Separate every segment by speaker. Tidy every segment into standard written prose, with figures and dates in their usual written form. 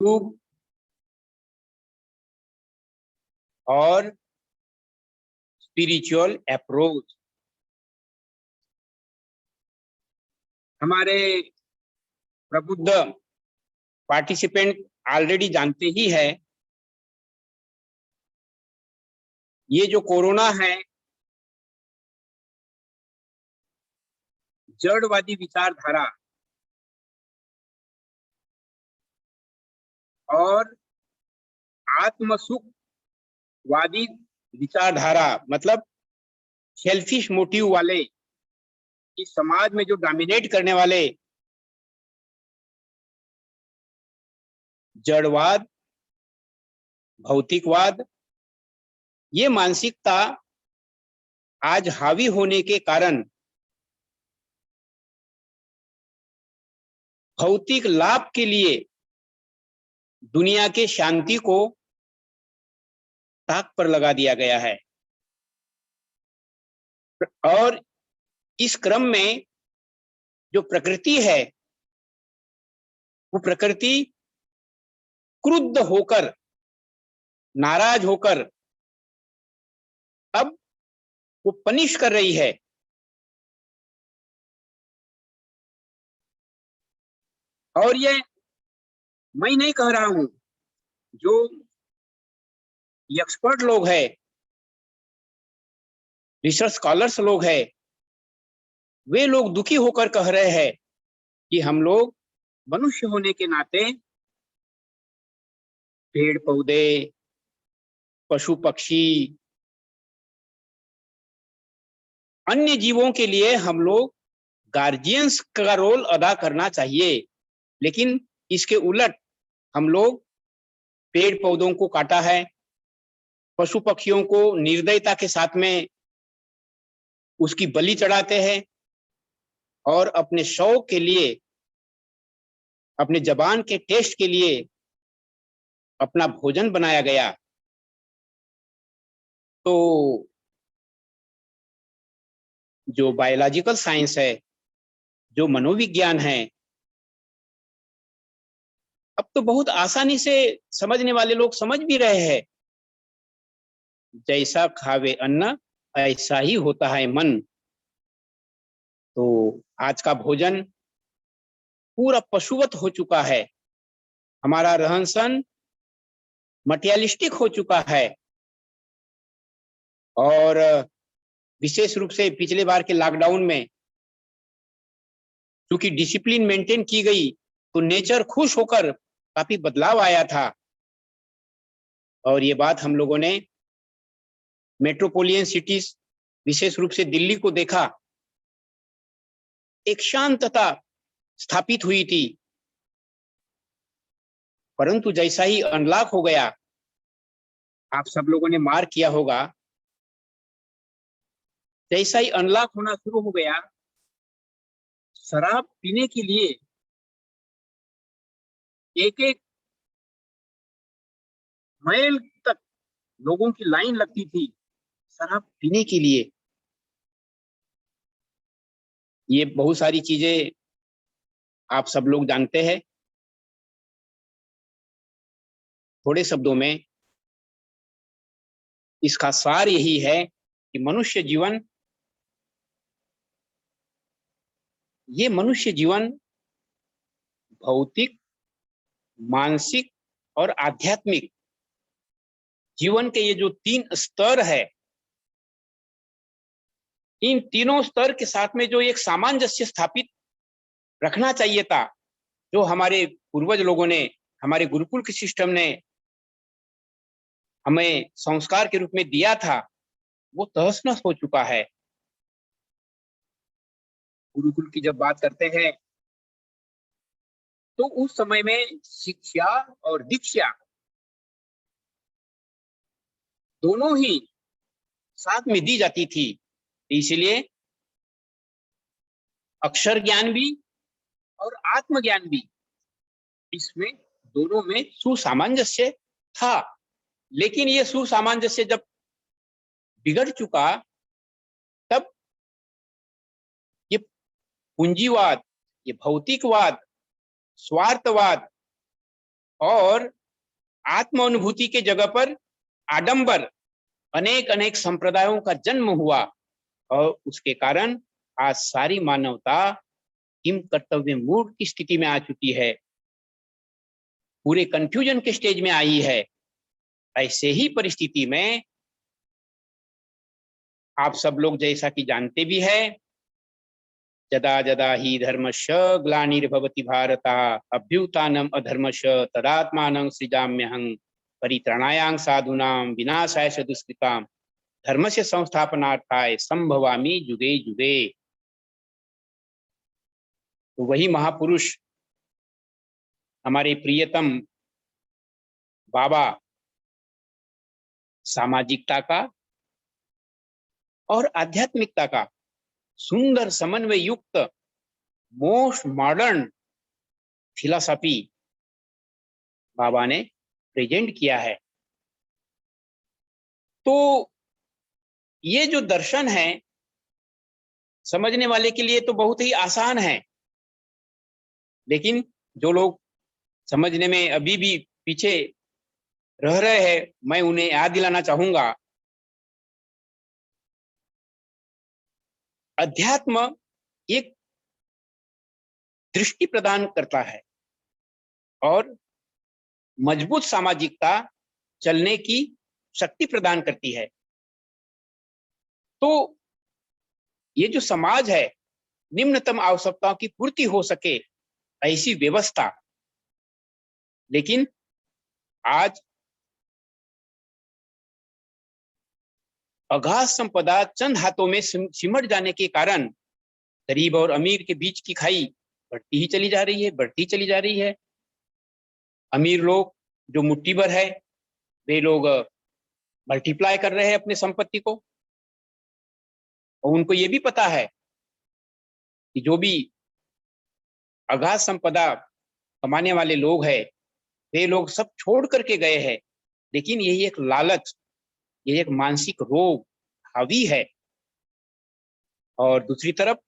Speaker 1: युग और spiritual approach. हमारे प्रबुद्ध पार्टिसिपेंट ऑलरेडी जानते ही है, ये जो कोरोना है जड़वादी विचारधारा और आत्मसुखवादी विचारधारा, मतलब सेल्फिश मोटिव वाले, इस समाज में जो डोमिनेट करने वाले जड़वाद, भौतिकवाद, ये मानसिकता आज हावी होने के कारण भौतिक लाभ के लिए दुनिया के शांति को ताक पर लगा दिया गया है। और इस क्रम में जो प्रकृति है, वो प्रकृति क्रुद्ध होकर, नाराज होकर अब वो पनिश कर रही है। और ये मैं नहीं कह रहा हूं, जो एक्सपर्ट लोग हैं, रिसर्च स्कॉलर्स लोग हैं, वे लोग दुखी होकर कह रहे हैं कि हम लोग मनुष्य होने के नाते पेड़ पौधे, पशु पक्षी, अन्य जीवों के लिए हम लोग गार्जियंस का रोल अदा करना चाहिए, लेकिन इसके उलट हम लोग पेड़ पौधों को काटा है, पशु पक्षियों को निर्दयता के साथ में उसकी बलि चढ़ाते हैं और अपने शौक के लिए, अपने जबान के टेस्ट के लिए अपना भोजन बनाया गया। तो जो बायोलॉजिकल साइंस है, जो मनोविज्ञान है, अब तो बहुत आसानी से समझने वाले लोग समझ भी रहे हैं। जैसा खावे अन्न ऐसा ही होता है मन। तो आज का भोजन पूरा पशुवत हो चुका है, हमारा रहन सहन मटेरियलिस्टिक हो चुका है। और विशेष रूप से पिछले बार के लॉकडाउन में क्योंकि डिसिप्लिन मेंटेन की गई, तो नेचर खुश होकर काफी बदलाव आया था। और ये बात हम लोगों ने मेट्रोपोलियन सिटीज, विशेष रूप से दिल्ली को देखा, एक शांतता स्थापित हुई थी। परंतु जैसा ही अनलॉक हो गया, आप सब लोगों ने मार्क किया होगा, जैसा ही अनलॉक होना शुरू हो गया, शराब पीने के लिए एक एक माइल तक लोगों की लाइन लगती थी शराब पीने के लिए। ये बहुत सारी चीजें आप सब लोग जानते हैं। थोड़े शब्दों में इसका सार यही है कि मनुष्य जीवन, ये मनुष्य जीवन भौतिक, मानसिक और आध्यात्मिक जीवन के ये जो 3 स्तर है, इन तीनों स्तर के साथ में जो एक सामंजस्य स्थापित रखना चाहिए था, जो हमारे पूर्वज लोगों ने, हमारे गुरुकुल के सिस्टम ने हमें संस्कार के रूप में दिया था, वो तहस-नहस हो चुका है। गुरुकुल की जब बात करते हैं तो उस समय में शिक्षा और दीक्षा दोनों ही साथ में दी जाती थी। इसलिए अक्षर ज्ञान भी और आत्मज्ञान भी, इसमें दोनों में सुसामंजस्य था। लेकिन ये सुसामंजस्य जब बिगड़ चुका, तब ये पूंजीवाद, ये भौतिकवाद, स्वार्थवाद और आत्म अनुभूति के जगह पर आडंबर, अनेक अनेक संप्रदायों का जन्म हुआ और उसके कारण आज सारी मानवता किम कर्तव्य मूढ़ की स्थिति में आ चुकी है, पूरे कंफ्यूजन के स्टेज में आई है। ऐसे ही परिस्थिति में आप सब लोग जैसा कि जानते भी है, जदा जदा ही धर्मस्य ग्लानिर्भवति भारत अभ्युत्थानम अधर्मस्य तदात्मानं सृजाम्यहं परित्राणाय साधूनां विनाशाय च दुष्कृतां धर्मस्य संस्थापनार्थाय संभवामि युगे युगे। तो वही महापुरुष हमारे प्रियतम बाबा सामाजिकता का और आध्यात्मिकता का सुंदर समन्वय युक्त मोस्ट मॉडर्न फिलॉसफी बाबा ने प्रेजेंट किया है। तो ये जो दर्शन है समझने वाले के लिए तो बहुत ही आसान है, लेकिन जो लोग समझने में अभी भी पीछे रह रहे हैं, मैं उन्हें याद दिलाना चाहूंगा, अध्यात्म एक दृष्टि प्रदान करता है और मजबूत सामाजिकता चलने की शक्ति प्रदान करती है। तो ये जो समाज है, निम्नतम आवश्यकताओं की पूर्ति हो सके ऐसी व्यवस्था, लेकिन आज अगाध संपदा चंद हाथों में सिमट जाने के कारण गरीब और अमीर के बीच की खाई बढ़ती ही चली जा रही है, बढ़ती चली जा रही है। अमीर लोग जो मुट्ठी भर है, वे लोग मल्टीप्लाई कर रहे हैं अपने संपत्ति को, और उनको ये भी पता है कि जो भी अगाध संपदा कमाने वाले लोग हैं, वे लोग सब छोड़ करके गए हैं, लेकिन यही एक लालच, ये एक मानसिक रोग हावी है। और दूसरी तरफ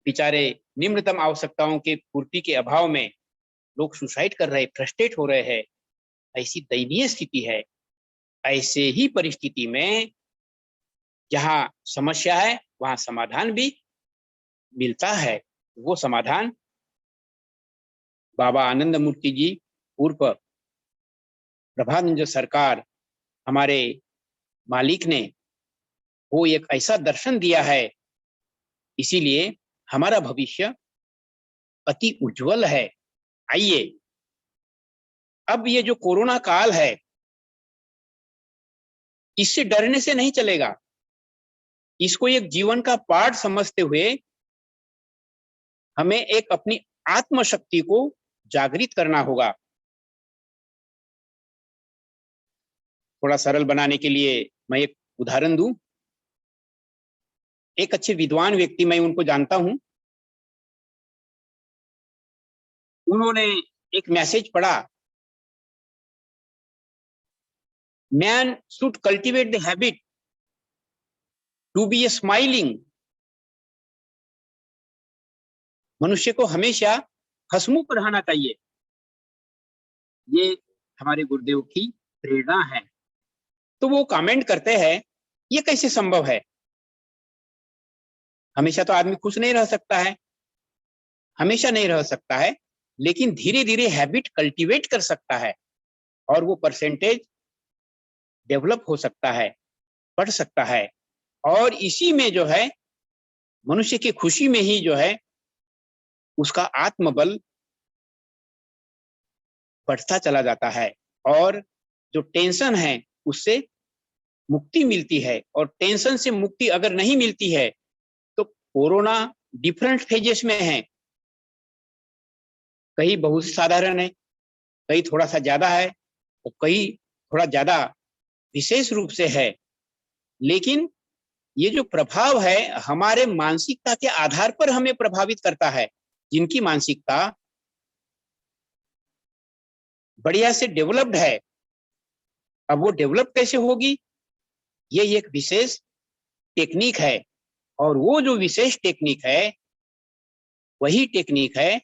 Speaker 1: बेचारे निम्नतम आवश्यकताओं के पूर्ति के अभाव में लोग सुसाइड कर रहे, फ्रस्ट्रेट हो रहे हैं। ऐसी दयनीय स्थिति है। ऐसे ही परिस्थिति में जहां समस्या है वहां समाधान भी मिलता है। वो समाधान बाबा आनंद मूर्ति जी पूर्व प्रभानंद सरकार हमारे मालिक ने वो एक ऐसा दर्शन दिया है, इसीलिए हमारा भविष्य अति उज्जवल है। आइए, अब ये जो कोरोना काल है, इससे डरने से नहीं चलेगा। इसको एक जीवन का पार्ट समझते हुए हमें एक अपनी आत्मशक्ति को जागृत करना होगा। थोड़ा सरल बनाने के लिए मैं एक उदाहरण दूं। एक अच्छे विद्वान व्यक्ति, मैं उनको जानता हूं, उन्होंने एक मैसेज पढ़ा, man should cultivate the habit to be a smiling. मनुष्य को हमेशा हंसमुख रहना चाहिए। ये हमारे गुरुदेव की प्रेरणा है। तो वो कमेंट करते हैं, ये कैसे संभव है? हमेशा तो आदमी खुश नहीं रह सकता है, हमेशा नहीं रह सकता है, लेकिन धीरे धीरे हैबिट कल्टीवेट कर सकता है और वो परसेंटेज डेवलप हो सकता है, बढ़ सकता है। और इसी में जो है मनुष्य की खुशी में ही जो है उसका आत्मबल बढ़ता चला जाता है और जो टेंशन है उससे मुक्ति मिलती है। और टेंशन से मुक्ति अगर नहीं मिलती है तो कोरोना डिफरेंट फेजेस में है, कहीं बहुत साधारण है, कहीं थोड़ा सा ज्यादा है और कहीं थोड़ा ज्यादा विशेष रूप से है। लेकिन ये जो प्रभाव है हमारे मानसिकता के आधार पर हमें प्रभावित करता है। जिनकी मानसिकता बढ़िया से डेवलप्ड है, अब वो डेवलप कैसे होगी? ये एक विशेष टेक्निक है, और वो जो विशेष टेक्निक है वही टेक्निक है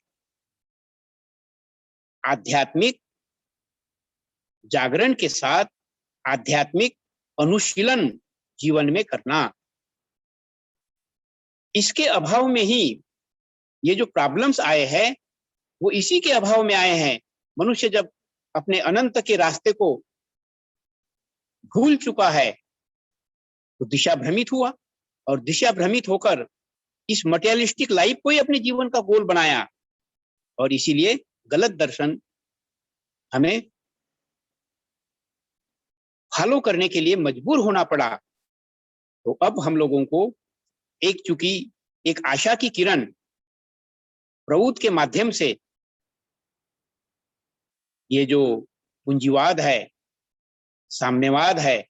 Speaker 1: आध्यात्मिक जागरण के साथ आध्यात्मिक अनुशीलन जीवन में करना। इसके अभाव में ही ये जो प्रॉब्लम्स आए हैं वो इसी के अभाव में आए हैं। मनुष्य जब अपने अनंत के रास्ते को भूल चुका है तो दिशा भ्रमित हुआ, और दिशा भ्रमित होकर इस मटेरियलिस्टिक लाइफ को ही अपने जीवन का गोल बनाया, और इसीलिए गलत दर्शन हमें फॉलो करने के लिए मजबूर होना पड़ा। तो अब हम लोगों को चूंकि एक आशा की किरण प्रभुत्व के माध्यम से ये जो पूंजीवाद है, साम्यवाद है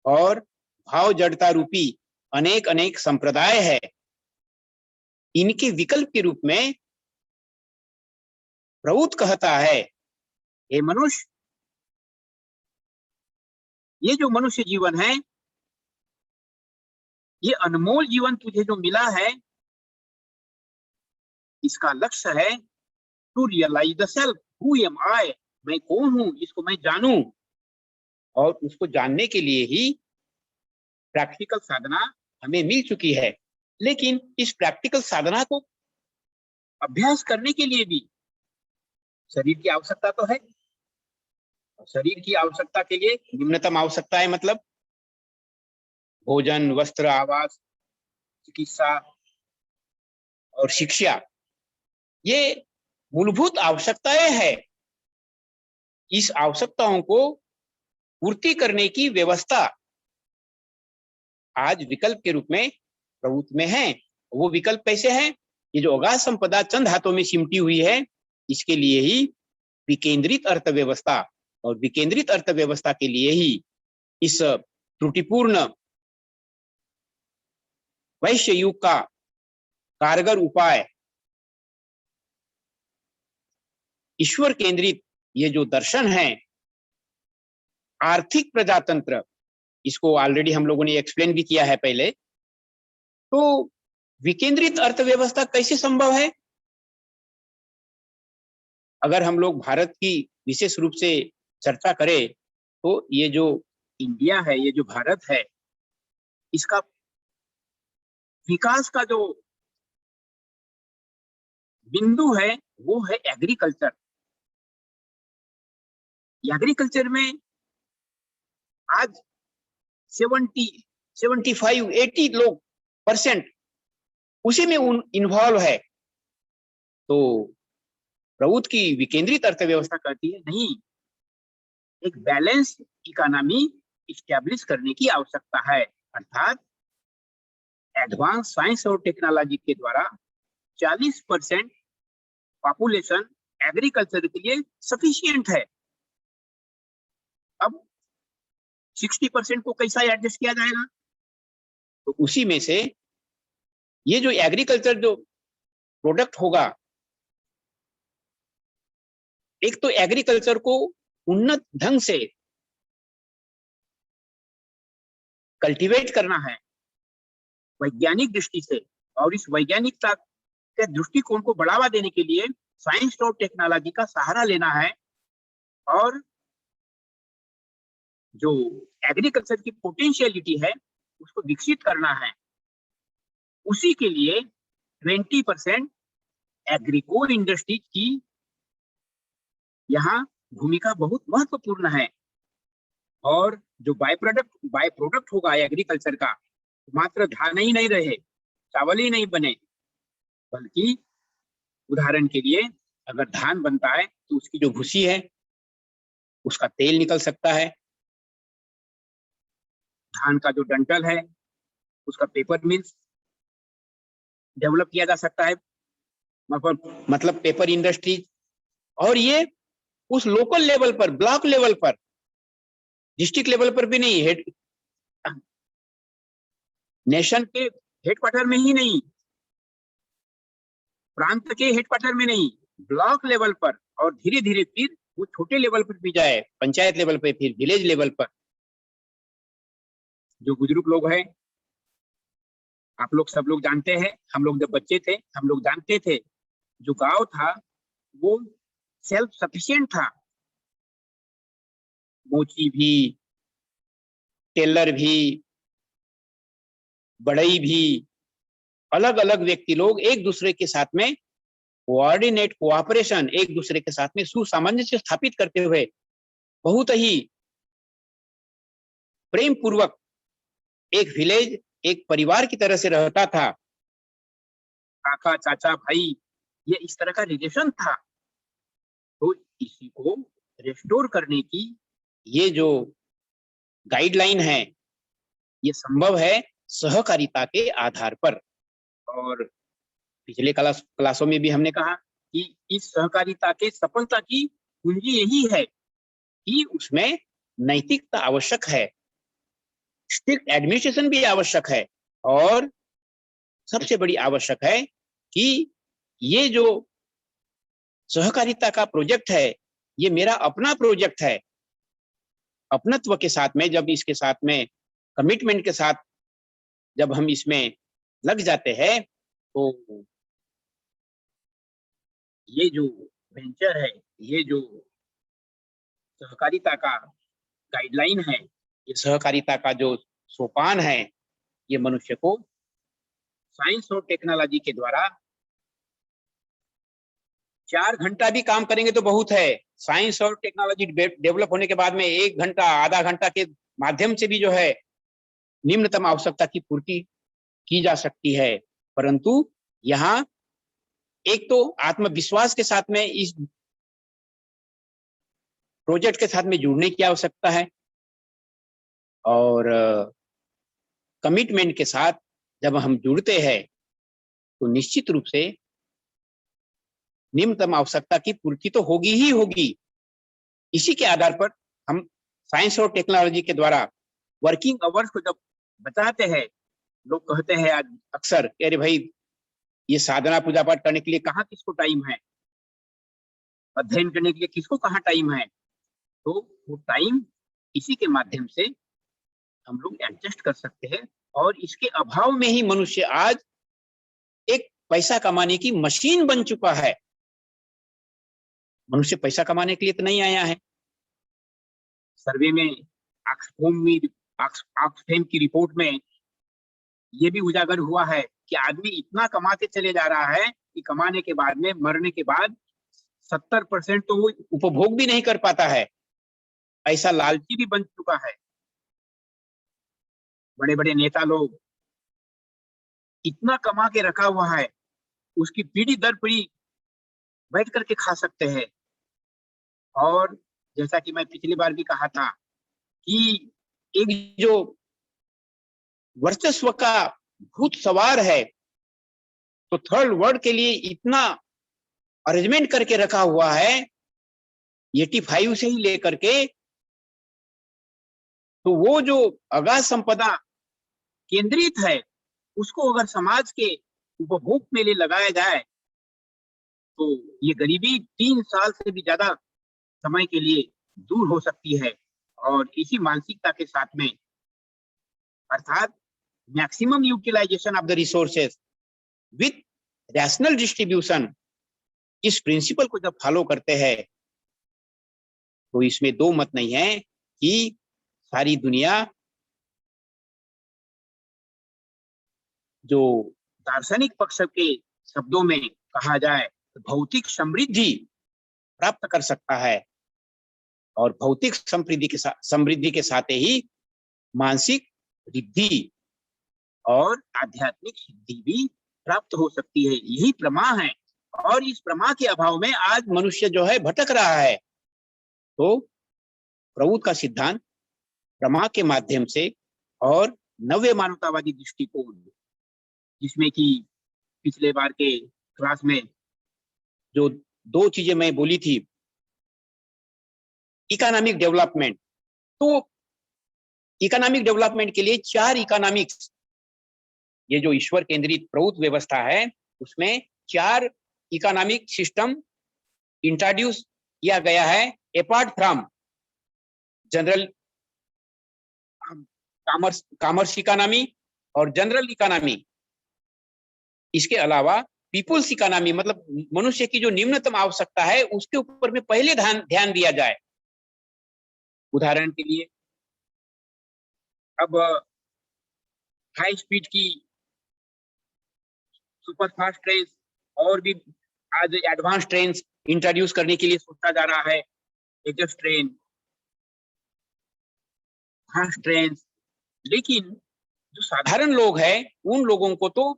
Speaker 1: और भाव जड़ता रूपी अनेक अनेक संप्रदाय है, इनके विकल्प के रूप में प्रभुत्व कहता है, हे मनुष्य, ये जो मनुष्य जीवन है, ये अनमोल जीवन तुझे जो मिला है, इसका लक्ष्य है to realise the self, who am I, मैं कौन हूं, इसको मैं जानूं। और उसको जानने के लिए ही प्रैक्टिकल साधना हमें मिल चुकी है। लेकिन इस प्रैक्टिकल साधना को अभ्यास करने के लिए भी शरीर की आवश्यकता तो है। शरीर की आवश्यकता के लिए निम्नतम आवश्यकता है, मतलब भोजन, वस्त्र, आवास, चिकित्सा और शिक्षा, ये मूलभूत आवश्यकताएं हैं। इस आवश्यकताओं को पूर्ति करने की व्यवस्था आज विकल्प के रूप में प्रभुत्व में है। वो विकल्प कैसे हैं? ये जो अगाध संपदा चंद हाथों में सिमटी हुई है, इसके लिए ही विकेंद्रित अर्थव्यवस्था, और विकेंद्रित अर्थव्यवस्था के लिए ही इस त्रुटिपूर्ण वैश्य युग का कारगर उपाय ईश्वर केंद्रित ये जो दर्शन है, आर्थिक प्रजातंत्र, इसको ऑलरेडी हम लोगों ने एक्सप्लेन भी किया है पहले। तो विकेंद्रित अर्थव्यवस्था कैसे संभव है? अगर हम लोग भारत की विशेष रूप से चर्चा करें तो ये जो इंडिया है, ये जो भारत है, इसका विकास का जो बिंदु है वो है एग्रीकल्चर। एग्रीकल्चर में आज 75-80 लोग परसेंट उसी में इन्वॉल्व है। तो प्रभुत्व की विकेंद्रित अर्थव्यवस्था कहती है नहीं, एक बैलेंस इकोनॉमी इस्टेब्लिश करने की आवश्यकता है, अर्थात एडवांस साइंस और टेक्नोलॉजी के द्वारा 40% पॉपुलेशन एग्रीकल्चर के लिए सफिशिएंट है। अब 60% को कैसा एडजस्ट किया जाएगा? तो उसी में से ये जो एग्रीकल्चर जो प्रोडक्ट होगा, एक तो एग्रीकल्चर को उन्नत ढंग से कल्टीवेट करना है वैज्ञानिक दृष्टि से, और इस वैज्ञानिकता के दृष्टिकोण को बढ़ावा देने के लिए साइंस और टेक्नोलॉजी का सहारा लेना है, और जो एग्रीकल्चर की पोटेंशियलिटी है उसको विकसित करना है। उसी के लिए 20% एग्रीको इंडस्ट्रीज की यहाँ भूमिका बहुत महत्वपूर्ण है। और जो बाय प्रोडक्ट होगा एग्रीकल्चर का, मात्र धान ही नहीं रहे, चावल ही नहीं बने, बल्कि उदाहरण के लिए अगर धान बनता है तो उसकी जो भूसी है उसका तेल निकल सकता है, धान का जो डंठल है उसका पेपर मिल्स डेवलप किया जा सकता है, मतलब पेपर इंडस्ट्रीज। और ये उस लोकल लेवल पर, ब्लॉक लेवल पर, डिस्ट्रिक्ट लेवल पर भी नहीं, नेशन के हेडक्वार्टर में ही नहीं, प्रांत के हेडक्वार्टर में नहीं, ब्लॉक लेवल पर, और धीरे धीरे फिर वो छोटे लेवल पर भी जाए, पंचायत लेवल पर, फिर विलेज लेवल पर। जो बुजुर्ग लोग हैं, आप लोग सब लोग जानते हैं, हम लोग जब बच्चे थे हम लोग जानते थे, जो गांव था वो सेल्फ सफिशिएंट था। मोची भी, टेलर भी, बढ़ई भी, अलग अलग व्यक्ति लोग एक दूसरे के साथ में कोऑर्डिनेट, कोऑपरेशन, एक दूसरे के साथ में सुसामंजस्य स्थापित करते हुए बहुत ही प्रेम पूर्वक एक विलेज, एक परिवार की तरह से रहता था। काका, चाचा, भाई, ये इस तरह का रिलेशन था। तो इसी को रेस्टोर करने की ये जो गाइडलाइन है, ये संभव है सहकारिता के आधार पर। और पिछले क्लासों में भी हमने कहा कि इस सहकारिता के सफलता की कुंजी यही है कि उसमें नैतिकता आवश्यक है, स्ट्रिक्ट एडमिनिस्ट्रेशन भी आवश्यक है, और सबसे बड़ी आवश्यक है कि ये जो सहकारिता का प्रोजेक्ट है, ये मेरा अपना प्रोजेक्ट है। अपनत्व के साथ में, जब इसके साथ में कमिटमेंट के साथ जब हम इसमें लग जाते हैं, तो ये जो वेंचर है, ये जो सहकारिता का गाइडलाइन है, ये सहकारिता का जो सोपान है, ये मनुष्य को साइंस और टेक्नोलॉजी के द्वारा 4 घंटा भी काम करेंगे तो बहुत है। साइंस और टेक्नोलॉजी डेवलप होने के बाद में 1 घंटा, आधा घंटा के माध्यम से भी जो है निम्नतम आवश्यकता की पूर्ति की जा सकती है। परंतु यहाँ एक तो आत्मविश्वास के साथ में इस प्रोजेक्ट के साथ में जुड़ने की आवश्यकता है, और कमिटमेंट के साथ जब हम जुड़ते हैं तो निश्चित रूप से निम्नतम आवश्यकता की पूर्ति तो होगी ही होगी। इसी के आधार पर हम साइंस और टेक्नोलॉजी के द्वारा वर्किंग आवर्स को जब बताते हैं, लोग कहते हैं अक्सर, अरे भाई ये साधना पूजा पाठ करने के लिए कहाँ किसको टाइम है, अध्ययन करने के लिए किसको कहाँ टाइम है। तो वो टाइम इसी के माध्यम से हम लोग एडजस्ट कर सकते हैं, और इसके अभाव में ही मनुष्य आज एक पैसा कमाने की मशीन बन चुका है। मनुष्य पैसा कमाने के लिए तो नहीं आया है। सर्वे में ऑक्सफैम की रिपोर्ट में ये भी उजागर हुआ है कि आदमी इतना कमाते चले जा रहा है कि कमाने के बाद में, मरने के बाद 70% तो वो उपभोग भी नहीं कर पाता है। ऐसा लालची भी बन चुका है। बड़े बड़े नेता लोग इतना कमा के रखा हुआ है, उसकी पीढ़ी दर पीढ़ी बैठ करके खा सकते हैं। और जैसा कि मैं पिछली बार भी कहा था कि एक जो वर्चस्व का भूत सवार है, तो थर्ड वर्ल्ड के लिए इतना अरेंजमेंट करके रखा हुआ है 85 से ही लेकर के, तो वो जो अगाध संपदा केंद्रित है, उसको अगर समाज के उपभोग में लगाया जाए तो ये गरीबी 3 साल से भी ज्यादा समय के लिए दूर हो सकती है। और इसी मानसिकता के साथ में, अर्थात maximum utilization of the resources with rational distribution, इस प्रिंसिपल को जब फॉलो करते हैं तो इसमें दो मत नहीं है कि सारी दुनिया जो दार्शनिक पक्ष के शब्दों में कहा जाए तो भौतिक समृद्धि प्राप्त कर सकता है, और भौतिक समृद्धि के साथ ही मानसिक रिद्धि और आध्यात्मिक सिद्धि भी प्राप्त हो सकती है। यही प्रमा है, और इस प्रमा के अभाव में आज मनुष्य जो है भटक रहा है। तो प्रभुत्व का सिद्धांत प्रमा के माध्यम से और नव्य मानवतावादी दृष्टिकोण, जिसमें कि पिछले बार के क्लास में जो 2 चीजें मैं बोली थी, इकोनॉमिक डेवलपमेंट, तो इकोनॉमिक डेवलपमेंट के लिए 4 इकोनॉमिक्स, ये जो ईश्वर केंद्रित प्रभुत्व व्यवस्था है, उसमें 4 इकोनॉमिक सिस्टम इंट्रोड्यूस किया गया है, apart from general commerce economy और जनरल इकोनॉमी। इसके अलावा पीपुल्स इकोनॉमी, मतलब मनुष्य की जो निम्नतम आवश्यकता है उसके ऊपर में पहले ध्यान दिया जाए। उदाहरण के लिए अब हाई स्पीड की सुपर फास्ट ट्रेन और भी आज एडवांस ट्रेन इंट्रोड्यूस करने के लिए सोचा जा रहा है। तेजस ट्रेन, फास्ट ट्रेन। लेकिन जो साधारण लोग हैं उन लोगों को तो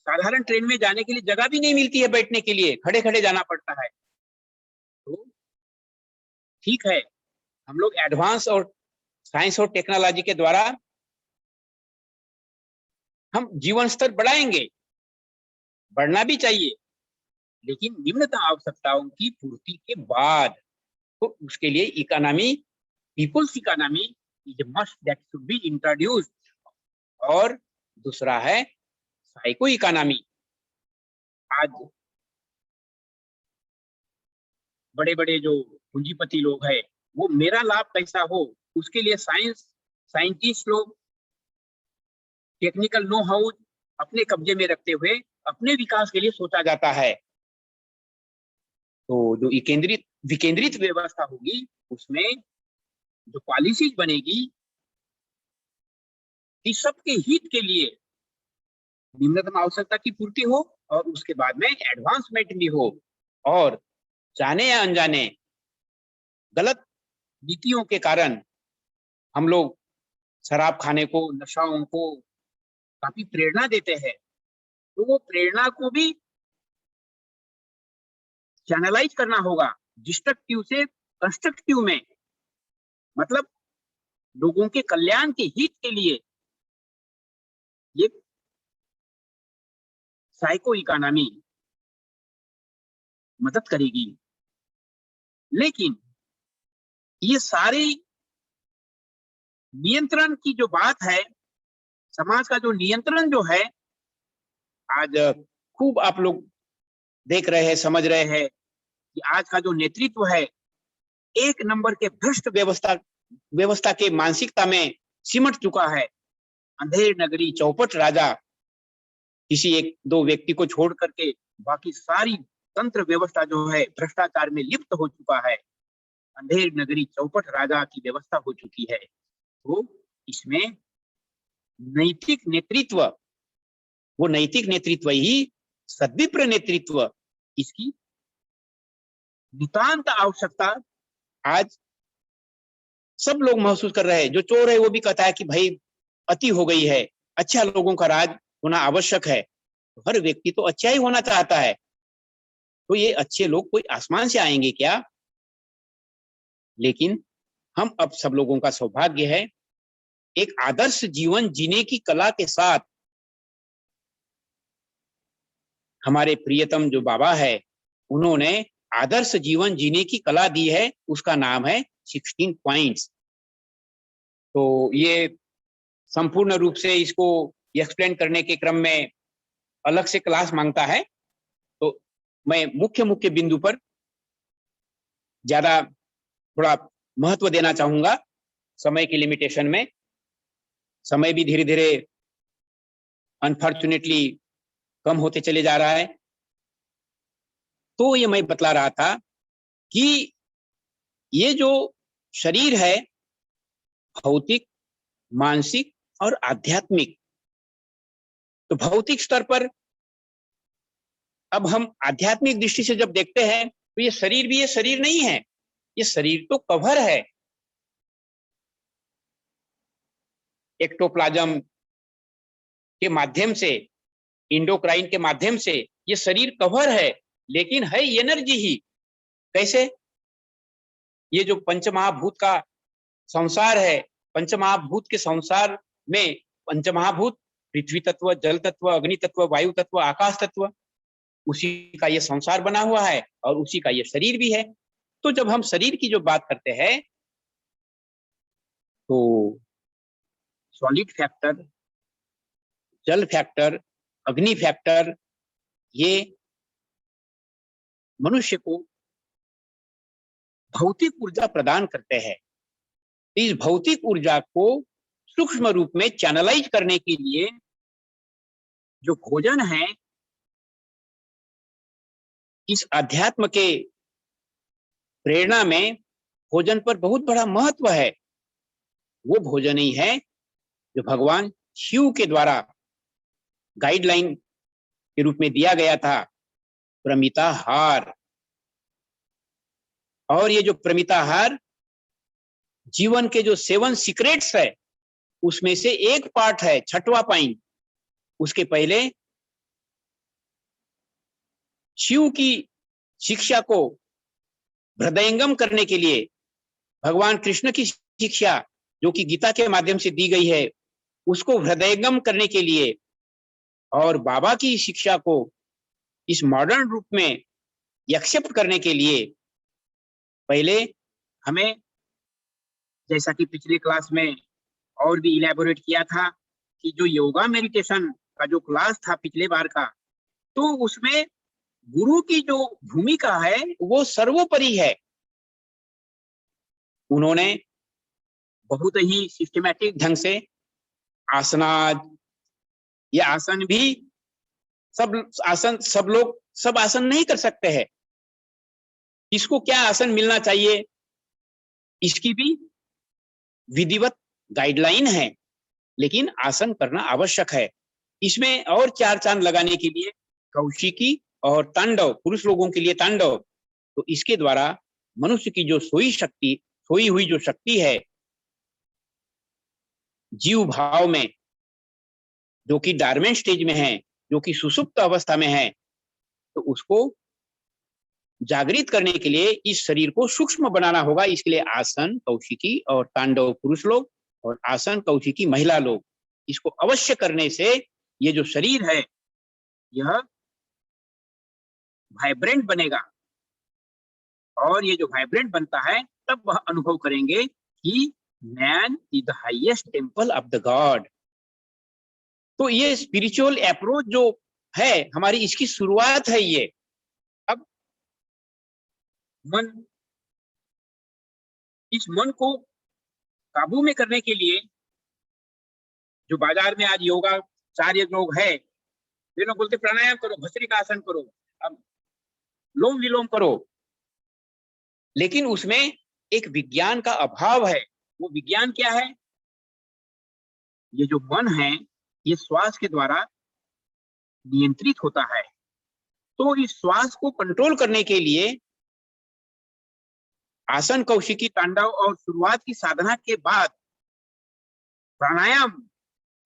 Speaker 1: साधारण ट्रेन में जाने के लिए जगह भी नहीं मिलती है, बैठने के लिए खड़े खड़े जाना पड़ता है। तो ठीक है, हम लोग एडवांस और साइंस और टेक्नोलॉजी के द्वारा हम जीवन स्तर बढ़ाएंगे, बढ़ना भी चाहिए, लेकिन निम्नतम आवश्यकताओं की पूर्ति के बाद। तो उसके लिए economy, people's economy is must that should be introduced. और दूसरा है साइको इकोनॉमी। आज बड़े बड़े जो पूंजीपति लोग हैं वो मेरा लाभ कैसा हो उसके लिए साइंटिस्ट लोग टेक्निकल नो हाउ अपने कब्जे में रखते हुए अपने विकास के लिए सोचा जाता है। तो जो विकेंद्रित व्यवस्था होगी उसमें जो पॉलिसीज बनेगी कि सबके हित के लिए निम्नतम आवश्यकता की पूर्ति हो और उसके बाद में एडवांसमेंट भी हो। और जाने या अनजाने गलत नीतियों के कारण हम लोग शराब खाने को, नशाओं को काफी प्रेरणा देते हैं। तो वो प्रेरणा को भी चैनलाइज करना होगा डिस्ट्रक्टिव से कंस्ट्रक्टिव में, मतलब लोगों के कल्याण के हित के लिए ये साइको इकोनॉमी मदद करेगी। लेकिन ये सारी नियंत्रण की जो बात है, समाज का जो नियंत्रण जो है, आज खूब आप लोग देख रहे हैं, समझ रहे हैं कि आज का जो नेतृत्व है एक नंबर के भ्रष्ट व्यवस्था के मानसिकता में सिमट चुका है। अंधेर नगरी चौपट राजा, किसी एक दो व्यक्ति को छोड़ करके बाकी सारी तंत्र व्यवस्था जो है भ्रष्टाचार में लिप्त हो चुका है। अंधेर नगरी चौपट राजा की व्यवस्था हो चुकी है। तो इसमें नैतिक नेतृत्व, वो नैतिक नेतृत्व ही सद्विप्र नेतृत्व, इसकी नितांत आवश्यकता आज सब लोग महसूस कर रहे हैं। जो चोर है वो भी कहता है कि भाई अति हो गई है, अच्छा लोगों का राज होना आवश्यक है। तो हर व्यक्ति तो अच्छा ही होना चाहता है। तो ये अच्छे लोग कोई आसमान से आएंगे क्या? लेकिन हम अब सब लोगों का सौभाग्य है एक आदर्श जीवन जीने की कला के साथ हमारे प्रियतम जो बाबा है उन्होंने आदर्श जीवन जीने की कला दी है, उसका नाम है 16 पॉइंट्स। तो ये संपूर्ण रूप से इसको एक्सप्लेन करने के क्रम में अलग से क्लास मांगता है। तो मैं मुख्य बिंदु पर ज्यादा थोड़ा महत्व देना चाहूंगा समय की लिमिटेशन में। समय भी धीरे धीरे अनफॉर्चुनेटली कम होते चले जा रहा है। तो ये मैं बतला रहा था कि ये जो शरीर है भौतिक, मानसिक और आध्यात्मिक, तो भौतिक स्तर पर अब हम आध्यात्मिक दृष्टि से जब देखते हैं तो ये शरीर भी ये शरीर नहीं है, ये शरीर तो कवर है। एक्टोप्लाज्म के माध्यम से, इंडोक्राइन के माध्यम से ये शरीर कवर है, लेकिन है एनर्जी ही। कैसे? ये जो पंचमहाभूत का संसार है, पंचमहाभूत के संसार में पंचमहाभूत पृथ्वी तत्व, जल तत्व, अग्नि तत्व, वायु तत्व, आकाश तत्व, उसी का ये संसार बना हुआ है और उसी का ये शरीर भी है। तो जब हम शरीर की जो बात करते हैं तो सॉलिड फैक्टर, जल फैक्टर, अग्नि फैक्टर, ये मनुष्य को भौतिक ऊर्जा प्रदान करते हैं। इस भौतिक ऊर्जा को सूक्ष्म रूप में चैनलाइज करने के लिए जो भोजन है, इस अध्यात्म के प्रेरणा में भोजन पर बहुत बड़ा महत्व है। वो भोजन ही है जो भगवान शिव के द्वारा गाइडलाइन के रूप में दिया गया था, प्रमिताहार। और ये जो प्रमिताहार जीवन के जो 7 सीक्रेट्स है उसमें से एक पार्ट है, 6वां पॉइंट। उसके पहले शिव की शिक्षा को हृदयंगम करने के लिए भगवान कृष्ण की शिक्षा जो कि गीता के माध्यम से दी गई है उसको हृदयंगम करने के लिए और बाबा की शिक्षा को इस मॉडर्न रूप में एक्सेप्ट करने के लिए पहले हमें, जैसा कि पिछले क्लास में और भी इलेबोरेट किया था, कि जो योगा मेडिटेशन का जो क्लास था पिछले बार का, तो उसमें गुरु की जो भूमिका है वो सर्वोपरि है। उन्होंने बहुत ही सिस्टमैटिक ढंग से आसनाद, ये आसन भी सब लोग सब आसन नहीं कर सकते हैं। इसको क्या आसन मिलना चाहिए इसकी भी विधिवत गाइडलाइन है, लेकिन आसन करना आवश्यक है। इसमें और 4 चांद लगाने के लिए कौशिकी और तांडव, पुरुष लोगों के लिए तांडव, तो इसके द्वारा मनुष्य की जो सोई हुई जो शक्ति है जीव भाव में, जो कि डार्मेंट स्टेज में है, जो कि सुसुप्त अवस्था में है, तो उसको जागृत करने के लिए इस शरीर को सूक्ष्म बनाना होगा। इसके लिए आसन कौशिकी और तांडव पुरुष लोग और आसन कौशिकी महिला लोग, इसको अवश्य करने से ये जो शरीर है यह वाइब्रेंट बनेगा। और ये जो वाइब्रेंट बनता है तब वह अनुभव करेंगे कि man is the highest temple of the God. तो ये स्पिरिचुअल अप्रोच जो है हमारी, इसकी शुरुआत है ये। अब इस मन को काबू में करने के लिए जो बाजार में आज योगाचार्य लोग है, वे लोग बोलते प्राणायाम करो, भस्त्रिका आसन करो, अब लोम विलोम करो, लेकिन उसमें एक विज्ञान का अभाव है। वो विज्ञान क्या है? ये जो मन है ये श्वास के द्वारा नियंत्रित होता है। तो इस श्वास को कंट्रोल करने के लिए आसन कौशिकी तांडव और शुरुआत की साधना के बाद प्राणायाम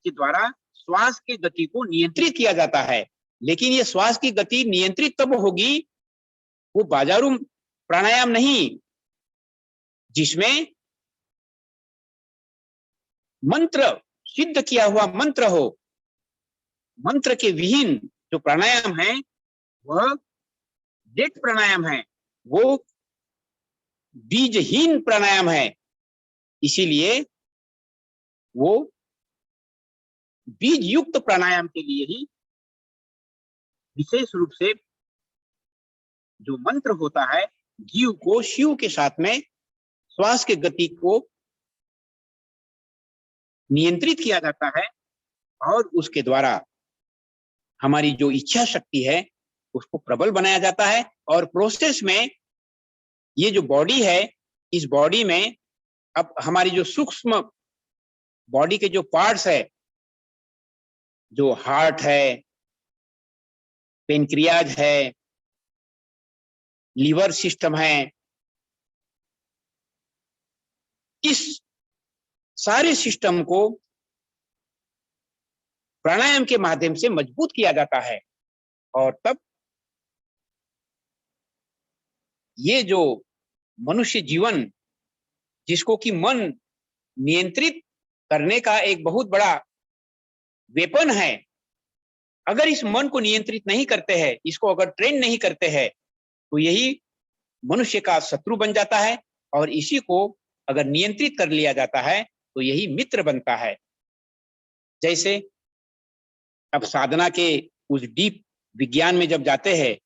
Speaker 1: के द्वारा श्वास की गति को नियंत्रित किया जाता है। लेकिन ये श्वास की गति नियंत्रित तब होगी, वो बाजारू प्राणायाम नहीं जिसमें मंत्र, सिद्ध किया हुआ मंत्र हो। मंत्र के विहीन जो प्राणायाम है वह डेड प्राणायाम है, वो बीजहीन प्राणायाम है। इसीलिए वो बीज युक्त प्राणायाम के लिए ही विशेष रूप से जो मंत्र होता है, जीव को शिव के साथ में श्वास के गति को नियंत्रित किया जाता है और उसके द्वारा हमारी जो इच्छा शक्ति है उसको प्रबल बनाया जाता है। और प्रोसेस में ये जो बॉडी है, इस बॉडी में अब हमारी जो सूक्ष्म बॉडी के जो पार्ट्स है, जो हार्ट है, पेनक्रियाज है, लीवर सिस्टम है, इस सारे सिस्टम को प्राणायाम के माध्यम से मजबूत किया जाता है। और तब ये जो मनुष्य जीवन, जिसको कि मन नियंत्रित करने का एक बहुत बड़ा वेपन है, अगर इस मन को नियंत्रित नहीं करते हैं, इसको अगर ट्रेन नहीं करते हैं, तो यही मनुष्य का शत्रु बन जाता है। और इसी को अगर नियंत्रित कर लिया जाता है तो यही मित्र बनता है। जैसे अब साधना के उस डीप विज्ञान में जब जाते हैं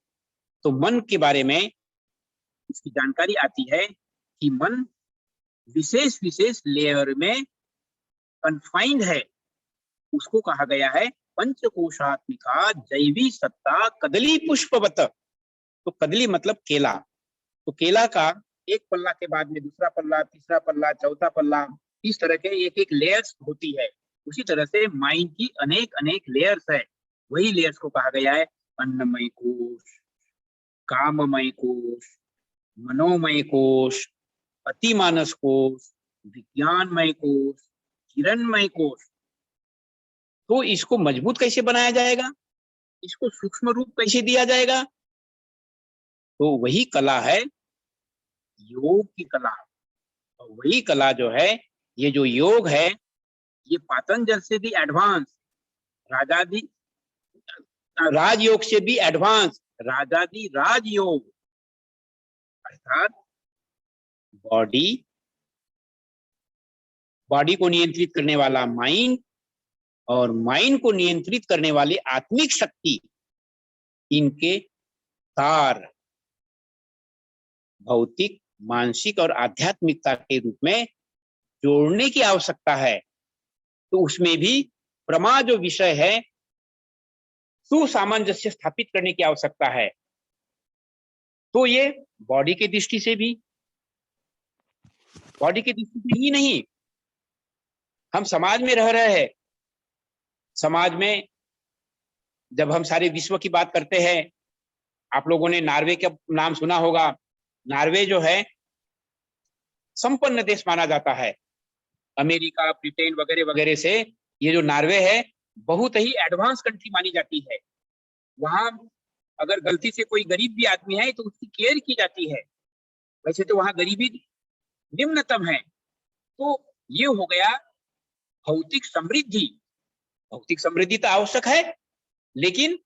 Speaker 1: तो मन के बारे में इसकी जानकारी आती है कि मन विशेष विशेष लेयर में कन्फाइंड है। उसको कहा गया है पंचकोशात्मिका जैवी सत्ता कदली पुष्पवत। तो कदली मतलब केला, तो केला का एक पल्ला के बाद में दूसरा पल्ला, तीसरा पल्ला, चौथा पल्ला, इस तरह के एक एक लेयर्स होती है। उसी तरह से माइंड की अनेक अनेक लेयर्स है। वही लेयर्स को कहा गया है अन्नमय कोश, काममय कोश, मनोमय कोश, अतिमानस कोश, विज्ञानमय कोश, हिरणमय कोश। तो इसको मजबूत कैसे बनाया जाएगा, इसको सूक्ष्म रूप कैसे दिया जाएगा? तो वही कला है योग की कला। और वही कला जो है, ये जो योग है, ये पातंजल से भी एडवांस, राजादी राजयोग से भी एडवांस राजादी राजयोग, अर्थात बॉडी को नियंत्रित करने वाला माइंड और माइंड को नियंत्रित करने वाली आत्मिक शक्ति, इनके तार भौतिक, मानसिक और आध्यात्मिकता के रूप में जोड़ने की आवश्यकता है। तो उसमें भी प्रमा जो विषय है, सुसामंजस्य स्थापित करने की आवश्यकता है। तो ये बॉडी की दृष्टि से भी, बॉडी की दृष्टि से ही नहीं, हम समाज में रह रहे हैं। समाज में जब हम सारे विश्व की बात करते हैं, आप लोगों ने नॉर्वे का नाम सुना होगा। नॉर्वे जो है संपन्न देश माना जाता है। अमेरिका, ब्रिटेन वगैरह वगैरह से ये जो नॉर्वे है बहुत ही एडवांस कंट्री मानी जाती है। वहां अगर गलती से कोई गरीब भी आदमी है तो उसकी केयर की जाती है। वैसे तो वहां गरीबी निम्नतम है। तो ये हो गया भौतिक समृद्धि। भौतिक समृद्धि तो आवश्यक है, लेकिन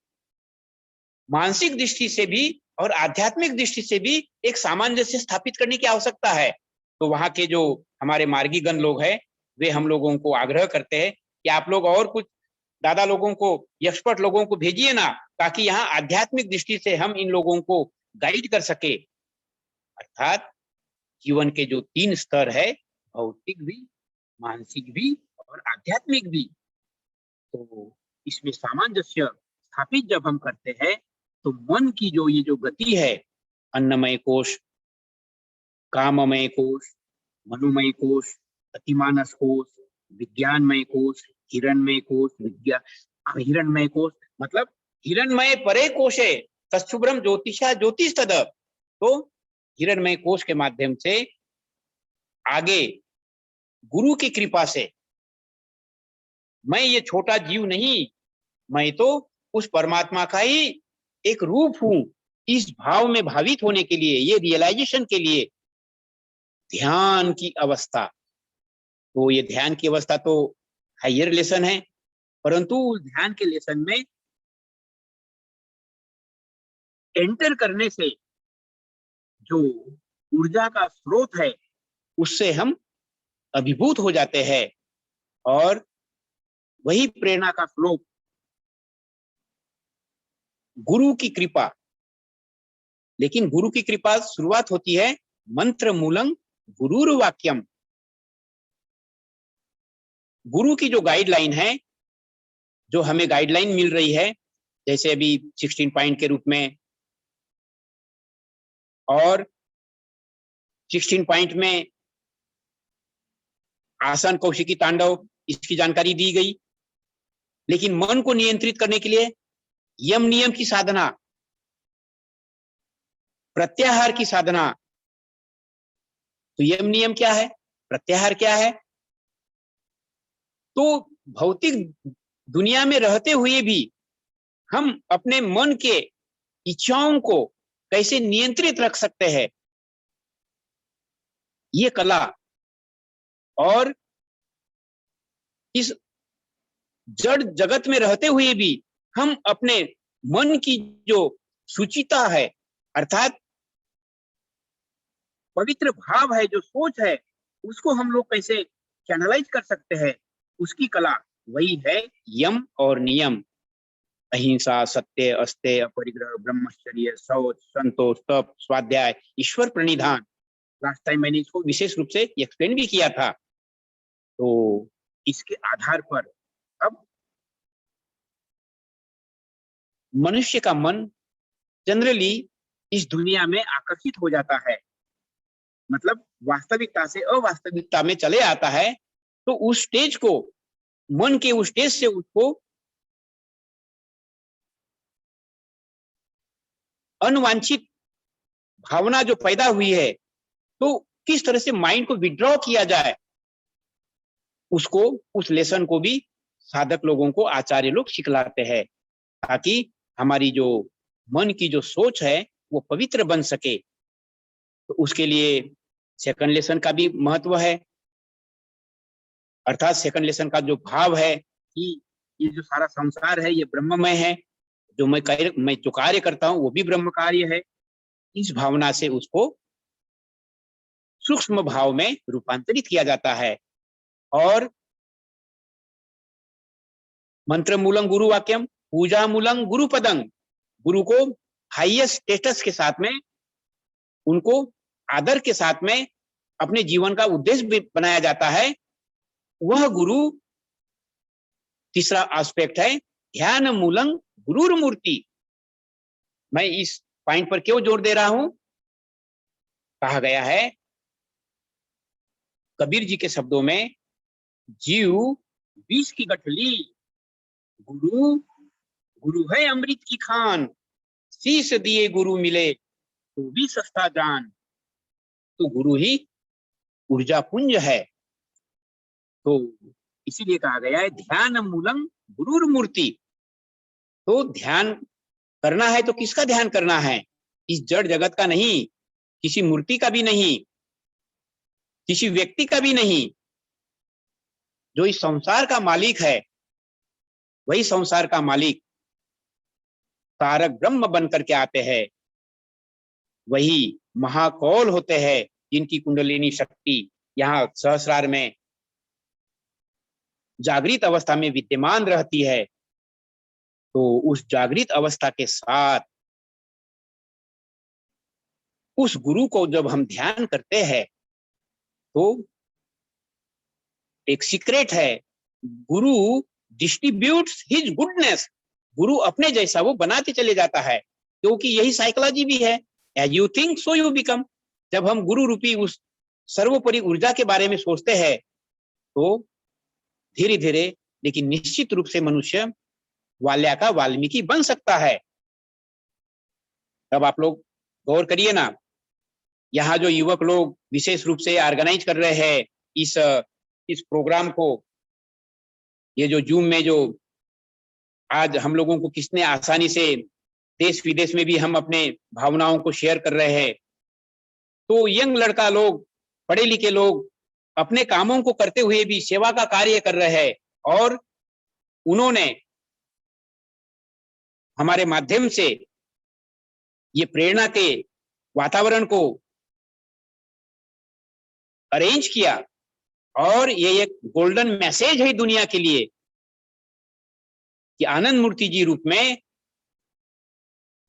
Speaker 1: मानसिक दृष्टि से भी और आध्यात्मिक दृष्टि से भी एक सामंजस्य स्थापित करने की आवश्यकता है। तो वहां के जो हमारे मार्गीगण लोग हैं, वे हम लोगों को आग्रह करते हैं कि आप लोग और कुछ दादा लोगों को, एक्सपर्ट लोगों को भेजिए ना, ताकि यहाँ आध्यात्मिक दृष्टि से हम इन लोगों को गाइड कर सके। अर्थात जीवन के जो 3 स्तर है, भौतिक भी, मानसिक भी और आध्यात्मिक भी, तो इसमें सामंजस्य स्थापित जब हम करते हैं तो मन की जो ये जो गति है, अन्नमय कोश, काममय कोश, मनोमय कोश, अतिमानस कोश, विज्ञानमय कोश, हिरणमय कोश, हिरणमय कोश, मतलब हिरणमय परे कोशे तच्छुभ्रम ज्योतिषा ज्योतिष तद। तो हिरणमय कोश के माध्यम से आगे गुरु की कृपा से, मैं ये छोटा जीव नहीं, मैं तो उस परमात्मा का ही एक रूप हूं। इस भाव में भावित होने के लिए, ये रियलाइजेशन के लिए ध्यान की अवस्था, तो ये ध्यान की अवस्था तो हायर लेसन है, परंतु उस ध्यान के लेसन में एंटर करने से जो ऊर्जा का स्रोत है, उससे हम अभिभूत हो जाते हैं। और वही प्रेरणा का स्रोत गुरु की कृपा। लेकिन गुरु की कृपा शुरुआत होती है मंत्र मूलम गुरुर वाक्यम। गुरु की जो गाइडलाइन है, जो हमें गाइडलाइन मिल रही है, जैसे अभी 16 पॉइंट के रूप में, और 16 पॉइंट में आसन, कौशिकी, तांडव, इसकी जानकारी दी गई। लेकिन मन को नियंत्रित करने के लिए यम नियम की साधना, प्रत्याहार की साधना। तो यम नियम क्या है, प्रत्याहार क्या है? तो भौतिक दुनिया में रहते हुए भी हम अपने मन के इच्छाओं को कैसे नियंत्रित रख सकते हैं, ये कला। और इस जड़ जगत में रहते हुए भी हम अपने मन की जो सुचिता है, अर्थात पवित्र भाव है, जो सोच है, उसको हम लोग कैसे चैनलाइज कर सकते हैं, उसकी कला वही है यम और नियम। अहिंसा, सत्य, अस्तेय, अपरिग्रह, ब्रह्मचर्य, शौच, संतोष, तप, स्वाध्याय, ईश्वर प्रणिधान। लास्ट टाइम मैंने इसको विशेष रूप से एक्सप्लेन भी किया था। तो इसके आधार पर अब मनुष्य का मन जनरली इस दुनिया में आकर्षित हो जाता है। मतलब वास्तविकता से अवास्तविकता में चले आता है, तो उस स्टेज को, मन के उस स्टेज से उसको अनवांछित भावना जो पैदा हुई है, तो किस तरह से माइंड को विड्रॉ किया जाए, उसको, उस लेसन को भी साधक लोगों को आचार्य लोग सिखलाते हैं, ताकि हमारी जो मन की जो सोच है वो पवित्र बन सके। तो उसके लिए सेकंड लेसन का भी महत्व है, अर्थात सेकंड लेसन का जो भाव है कि ये जो सारा संसार है ये ब्रह्ममय है, जो मैं जो कार्य करता हूँ वो भी ब्रह्म कार्य है। इस भावना से उसको सूक्ष्म भाव में रूपांतरित किया जाता है। और मंत्र मूलम गुरु वाक्यम, पूजा मूलम गुरु पदम, गुरु को हाईएस्ट स्टेटस के साथ में, उनको आदर के साथ में अपने जीवन का उद्देश्य भी बनाया जाता है। वह गुरु, तीसरा एस्पेक्ट है ध्यान मूलम गुरुर मूर्ति। मैं इस पॉइंट पर क्यों जोर दे रहा हूं? कहा गया है कबीर जी के शब्दों में, जीव विष की गठली, गुरु गुरु है अमृत की खान, शीश दिए गुरु मिले तो भी सस्ता जान। तो गुरु ही ऊर्जा पुंज है। तो इसीलिए कहा गया है ध्यान मूलम गुरुर मूर्ति। तो ध्यान करना है तो किसका ध्यान करना है? इस जड़ जगत का नहीं, किसी मूर्ति का भी नहीं, किसी व्यक्ति का भी नहीं। जो इस संसार का मालिक है, वही संसार का मालिक तारक ब्रह्म बन करके आते हैं, वही महाकौल होते हैं जिनकी कुंडलिनी शक्ति यहाँ सहस्रार में जागृत अवस्था में विद्यमान रहती है। तो उस जागृत अवस्था के साथ उस गुरु को जब हम ध्यान करते हैं, तो एक सीक्रेट है, गुरु डिस्ट्रीब्यूट्स हिज गुडनेस। गुरु अपने जैसा वो बनाते चले जाता है, क्योंकि यही साइकोलॉजी भी है, as you think so you become. जब हम गुरु रूपी उस सर्वोपरि ऊर्जा के बारे में सोचते हैं, तो धीरे धीरे लेकिन निश्चित रूप से मनुष्य वाल्या का वाल्मीकि बन सकता है। अब आप लोग गौर करिए ना, यहाँ जो युवक लोग विशेष रूप से ऑर्गेनाइज कर रहे हैं इस प्रोग्राम को, ये जो जूम में जो आज हम लोगों को किसने आसानी से देश विदेश में भी हम अपने भावनाओं को शेयर कर रहे हैं, तो यंग लड़का लोग, पढ़े लिखे लोग अपने कामों को करते हुए भी सेवा का कार्य कर रहे हैं, और उन्होंने हमारे माध्यम से ये प्रेरणा के वातावरण को अरेंज किया। और ये एक गोल्डन मैसेज है दुनिया के लिए कि आनंद मूर्ति जी रूप में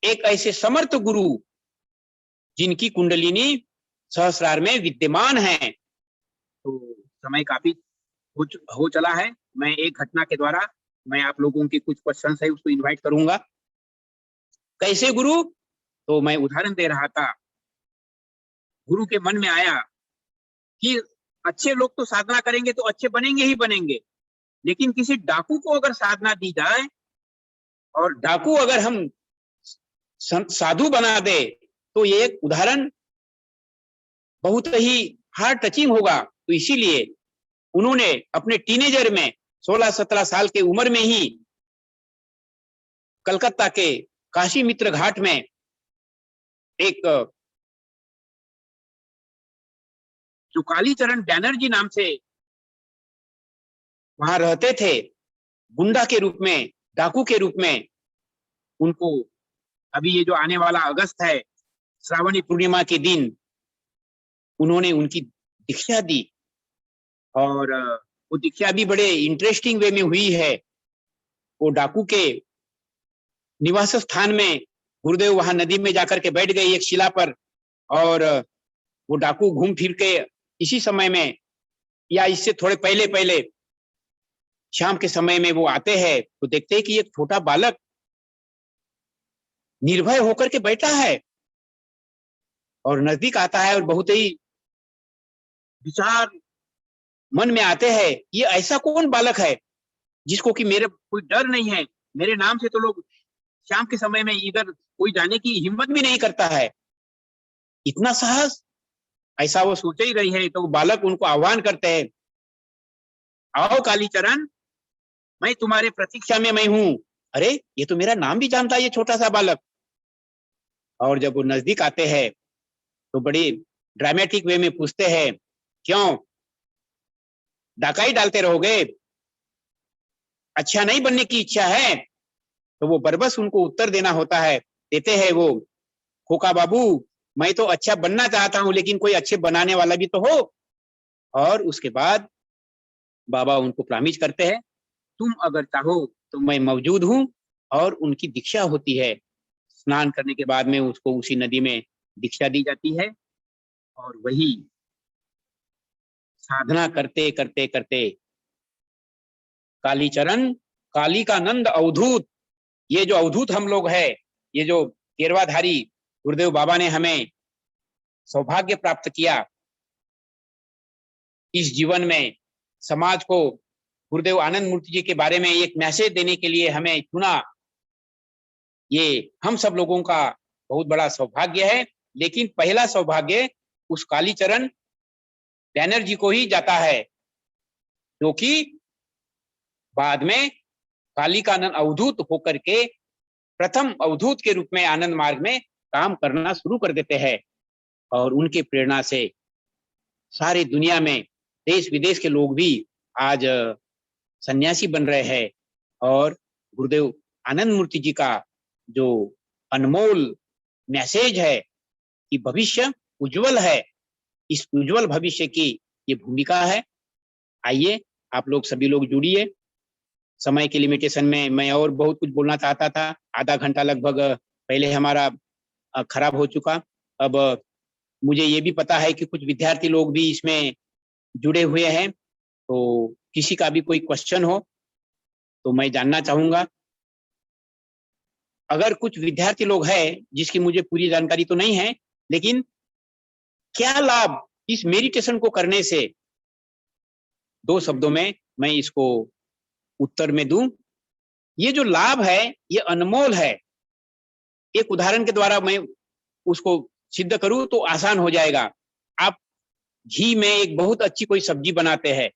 Speaker 1: एक ऐसे समर्थ गुरु जिनकी कुंडलिनी सहस्रार में विद्यमान है। तो समय काफी हो चला है। मैं एक घटना के द्वारा मैं आप लोगों के कुछ क्वेश्चन है उसको इनवाइट करूंगा। कैसे गुरु? तो मैं उदाहरण दे रहा था, गुरु के मन में आया कि अच्छे लोग तो साधना करेंगे तो अच्छे बनेंगे ही बनेंगे, लेकिन किसी डाकू को अगर साधना दी जाए और डाकू अगर हम साधु बना दे, तो ये एक उदाहरण बहुत ही हार्ट टचिंग होगा। तो इसीलिए उन्होंने अपने टीनेजर में 16-17 साल के उम्र में ही कलकत्ता के काशी मित्र घाट में एक जो कालीचरण बैनर्जी नाम से वहां रहते थे, गुंडा के रूप में, डाकू के रूप में, उनको अभी ये जो आने वाला अगस्त है, श्रावणी पूर्णिमा के दिन उन्होंने उनकी दीक्षा दी। और वो दीक्षा भी बड़े इंटरेस्टिंग वे में हुई है। वो डाकू के निवास स्थान में गुरुदेव वहां नदी में जाकर के बैठ गए एक शिला पर, और वो डाकू घूम फिर के इसी समय में या इससे थोड़े पहले पहले शाम के समय में वो आते हैं, तो देखते हैं कि एक छोटा बालक निर्भय होकर के बैठा है और नजदीक आता है और बहुत ही विचार मन में आते हैं, ये ऐसा कौन बालक है जिसको कि मेरे कोई डर नहीं है, मेरे नाम से तो लोग शाम के समय में इधर कोई जाने की हिम्मत भी नहीं करता है, इतना साहस, ऐसा वो सोच ही रही है। तो वो बालक उनको आह्वान करते हैं, आओ कालीचरण, मैं तुम्हारे प्रतीक्षा में मैं हूं। अरे ये तो मेरा नाम भी जानता है ये छोटा सा बालक। और जब वो नजदीक आते हैं तो बड़ी ड्रामेटिक वे में पूछते हैं, क्यों डाका ही डालते रहोगे, अच्छा नहीं बनने की इच्छा है? तो वो बरबस उनको उत्तर देना होता है, देते हैं वो, खोका बाबू, मैं तो अच्छा बनना चाहता हूं, लेकिन कोई अच्छे बनाने वाला भी तो हो। और उसके बाद बाबा उनको प्रॉमिस करते हैं, तुम अगर चाहो तो मैं मौजूद हूं। और उनकी दीक्षा होती है, स्नान करने के बाद में उसको उसी नदी में दीक्षा दी जाती है। और वही साधना करते करते करते कालीचरण, काली का नंद अवधूत, ये जो अवधूत हम लोग है, ये जो केरवाधारी गुरुदेव बाबा ने हमें सौभाग्य प्राप्त किया इस जीवन में, समाज को गुरुदेव आनंद मूर्ति जी के बारे में एक मैसेज देने के लिए हमें चुना, ये हम सब लोगों का बहुत बड़ा सौभाग्य है। लेकिन पहला सौभाग्य उस कालीचरण बैनर्जी को ही जाता है, क्योंकि बाद में कालिकानंद अवधूत होकर के प्रथम अवधूत के रूप में आनंद मार्ग में काम करना शुरू कर देते हैं। और उनके प्रेरणा से सारी दुनिया में देश विदेश के लोग भी आज सन्यासी बन रहे हैं। और गुरुदेव आनंद मूर्ति जी का जो अनमोल मैसेज है कि भविष्य उज्जवल है, इस उज्जवल भविष्य की ये भूमिका है। आइए आप लोग सभी लोग जुड़िए। समय के लिमिटेशन में मैं और बहुत कुछ बोलना चाहता था, आधा घंटा लगभग पहले हमारा खराब हो चुका। अब मुझे ये भी पता है कि कुछ विद्यार्थी लोग भी इसमें जुड़े हुए हैं, तो किसी का भी कोई क्वेश्चन हो तो मैं जानना चाहूंगा। अगर कुछ विद्यार्थी लोग हैं जिसकी मुझे पूरी जानकारी तो नहीं है, लेकिन क्या लाभ इस मेडिटेशन को करने से, दो शब्दों में मैं इसको उत्तर में दूं। ये जो लाभ है ये अनमोल है। एक उदाहरण के द्वारा मैं उसको सिद्ध करूं तो आसान हो जाएगा। आप घी में एक बहुत अच्छी कोई सब्जी बनाते हैं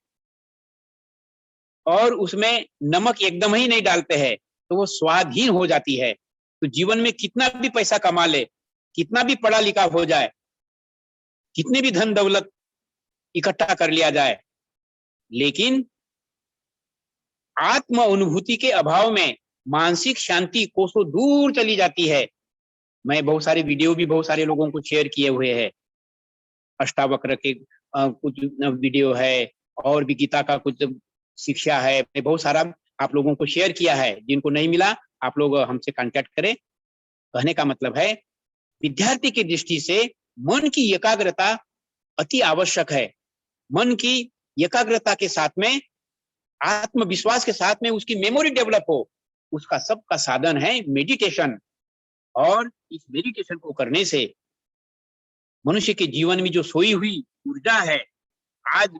Speaker 1: और उसमें नमक एकदम ही नहीं डालते हैं, तो वो स्वादहीन हो जाती है। तो जीवन में कितना भी पैसा कमा ले, कितना भी पढ़ा लिखा हो जाए, कितने भी धन दौलत इकट्ठा कर लिया जाए, लेकिन आत्म अनुभूति के अभाव में मानसिक शांति कोसों दूर चली जाती है। मैं बहुत सारे वीडियो भी बहुत सारे लोगों को शेयर किए हुए हैं, अष्टावक्र के कुछ वीडियो है, और भी गीता का कुछ शिक्षा है, मैं बहुत सारा आप लोगों को शेयर किया है। जिनको नहीं मिला आप लोग हमसे कांटेक्ट करें। कहने का मतलब है, विद्यार्थी की दृष्टि से मन की एकाग्रता अति आवश्यक है। मन की एकाग्रता के साथ में, आत्मविश्वास के साथ में उसकी मेमोरी डेवलप हो, उसका सबका साधन है मेडिटेशन। और इस मेडिटेशन को करने से मनुष्य के जीवन में जो सोई हुई ऊर्जा है, आज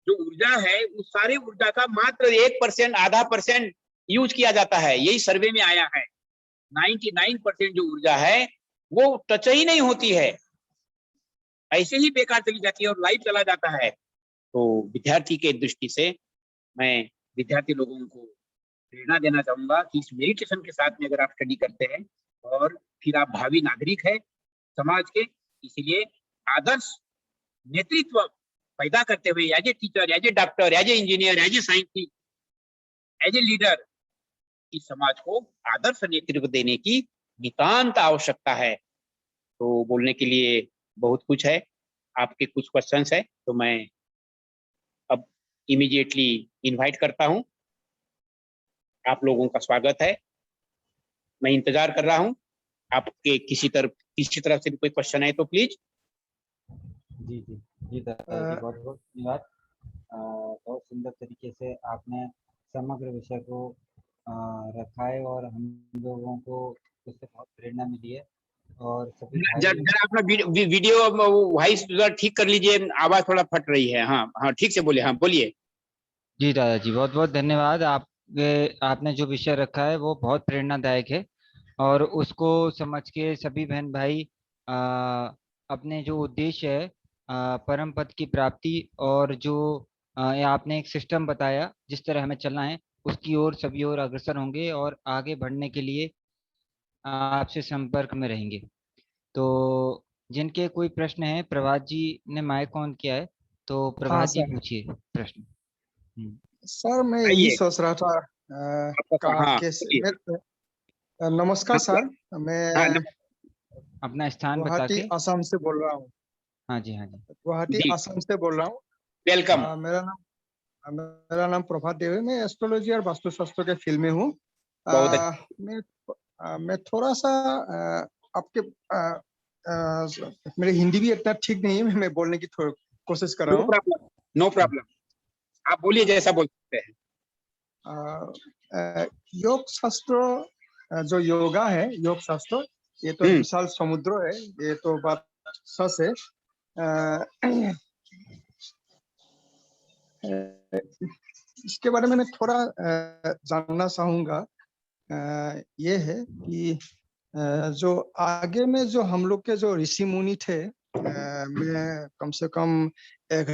Speaker 1: जो ऊर्जा है उस सारे ऊर्जा का मात्र 1%, आधा परसेंट यूज किया जाता है। यही सर्वे में आया है। 99% जो ऊर्जा है वो टच ही नहीं होती है, ऐसे ही बेकार चली जाती है और लाइफ चला जाता है। तो विद्यार्थी के दृष्टि से मैं विद्यार्थी लोगों को प्रेरणा देना चाहूंगा कि इस मेडिटेशन के साथ में अगर आप स्टडी करते हैं और फिर आप भावी नागरिक है समाज के, इसलिए आदर्श नेतृत्व पैदा करते हुए as a teacher, as a doctor, as a engineer, as a scientist, as a leader, इस समाज को आदर्श नेतृत्व देने की नितांत आवश्यकता है। तो बोलने के लिए बहुत कुछ है। आपके कुछ क्वेश्चंस है तो मैं अब इमीडिएटली इनवाइट करता हूं। आप लोगों का स्वागत है, मैं इंतजार कर रहा हूं। आपके किसी तरफ से भी कोई क्वेश्चन है तो प्लीज।
Speaker 2: जी जी जी दादा जी, बहुत बहुत धन्यवाद। बहुत सुंदर तरीके से आपने समग्र विषय को रखा है और हम लोगों को उससे बहुत प्रेरणा मिली है। और सभी
Speaker 1: जरा
Speaker 2: भाई।
Speaker 1: जरा अपना वीडियो वॉइस जरा ठीक कर लीजिए, आवाज थोड़ा फट रही है। हाँ हाँ, ठीक से बोलिए, हाँ बोलिए।
Speaker 2: जी दादाजी, बहुत बहुत धन्यवाद। आपने जो विषय रखा है वो बहुत प्रेरणादायक है, और उसको समझ के सभी बहन भाई आ, अपने जो उद्देश्य है, परम पद की प्राप्ति, और जो ये आपने एक सिस्टम बताया जिस तरह हमें चलना है, उसकी ओर सभी ओर अग्रसर होंगे और आगे बढ़ने के लिए आपसे संपर्क में रहेंगे। तो जिनके कोई प्रश्न है, प्रभात जी ने माइक ऑन किया है, तो
Speaker 3: हाँ
Speaker 2: प्रभात जी
Speaker 3: सर।
Speaker 2: पूछिए प्रश्न।
Speaker 3: सर मैं यही
Speaker 1: आइए
Speaker 3: सोच रहा था
Speaker 1: आपका, हाँ
Speaker 3: कैसे
Speaker 1: बोलिए।
Speaker 3: नमस्कार
Speaker 1: हाँ
Speaker 3: सर।
Speaker 1: हाँ,
Speaker 3: मैं
Speaker 2: अपना स्थान बता
Speaker 3: गुवाहाटी
Speaker 2: के।
Speaker 3: असम से बोल रहा हूँ।
Speaker 2: हाँ जी, हाँ जी।
Speaker 3: गुवाहाटी
Speaker 1: जी
Speaker 3: असम से बोल रहा हूँ।
Speaker 1: वेलकम।
Speaker 3: मेरा नाम प्रभात देव है। मैं एस्ट्रोलॉजी और वास्तुशास्त्र के फील्ड में हूँ।
Speaker 1: बहुत अच्छा।
Speaker 3: मैं मैं थोड़ा सा आपके मेरी हिंदी भी इतना ठीक नहीं है। मैं बोलने की कोशिश कर रहा
Speaker 1: नो
Speaker 3: हूँ।
Speaker 1: प्रॉब्लम, नो प्रॉब्लम, आप बोलिए जैसा बोल सकते हैं।
Speaker 3: योग शास्त्र, जो योगा है, योग शास्त्र, ये तो विशाल समुद्र है। ये तो बात सच है। इसके बारे में मैं थोड़ा जानना चाहूंगा। ये है कि जो आगे में जो हम लोग के जो ऋषि मुनि थे, मैं कम से कम एक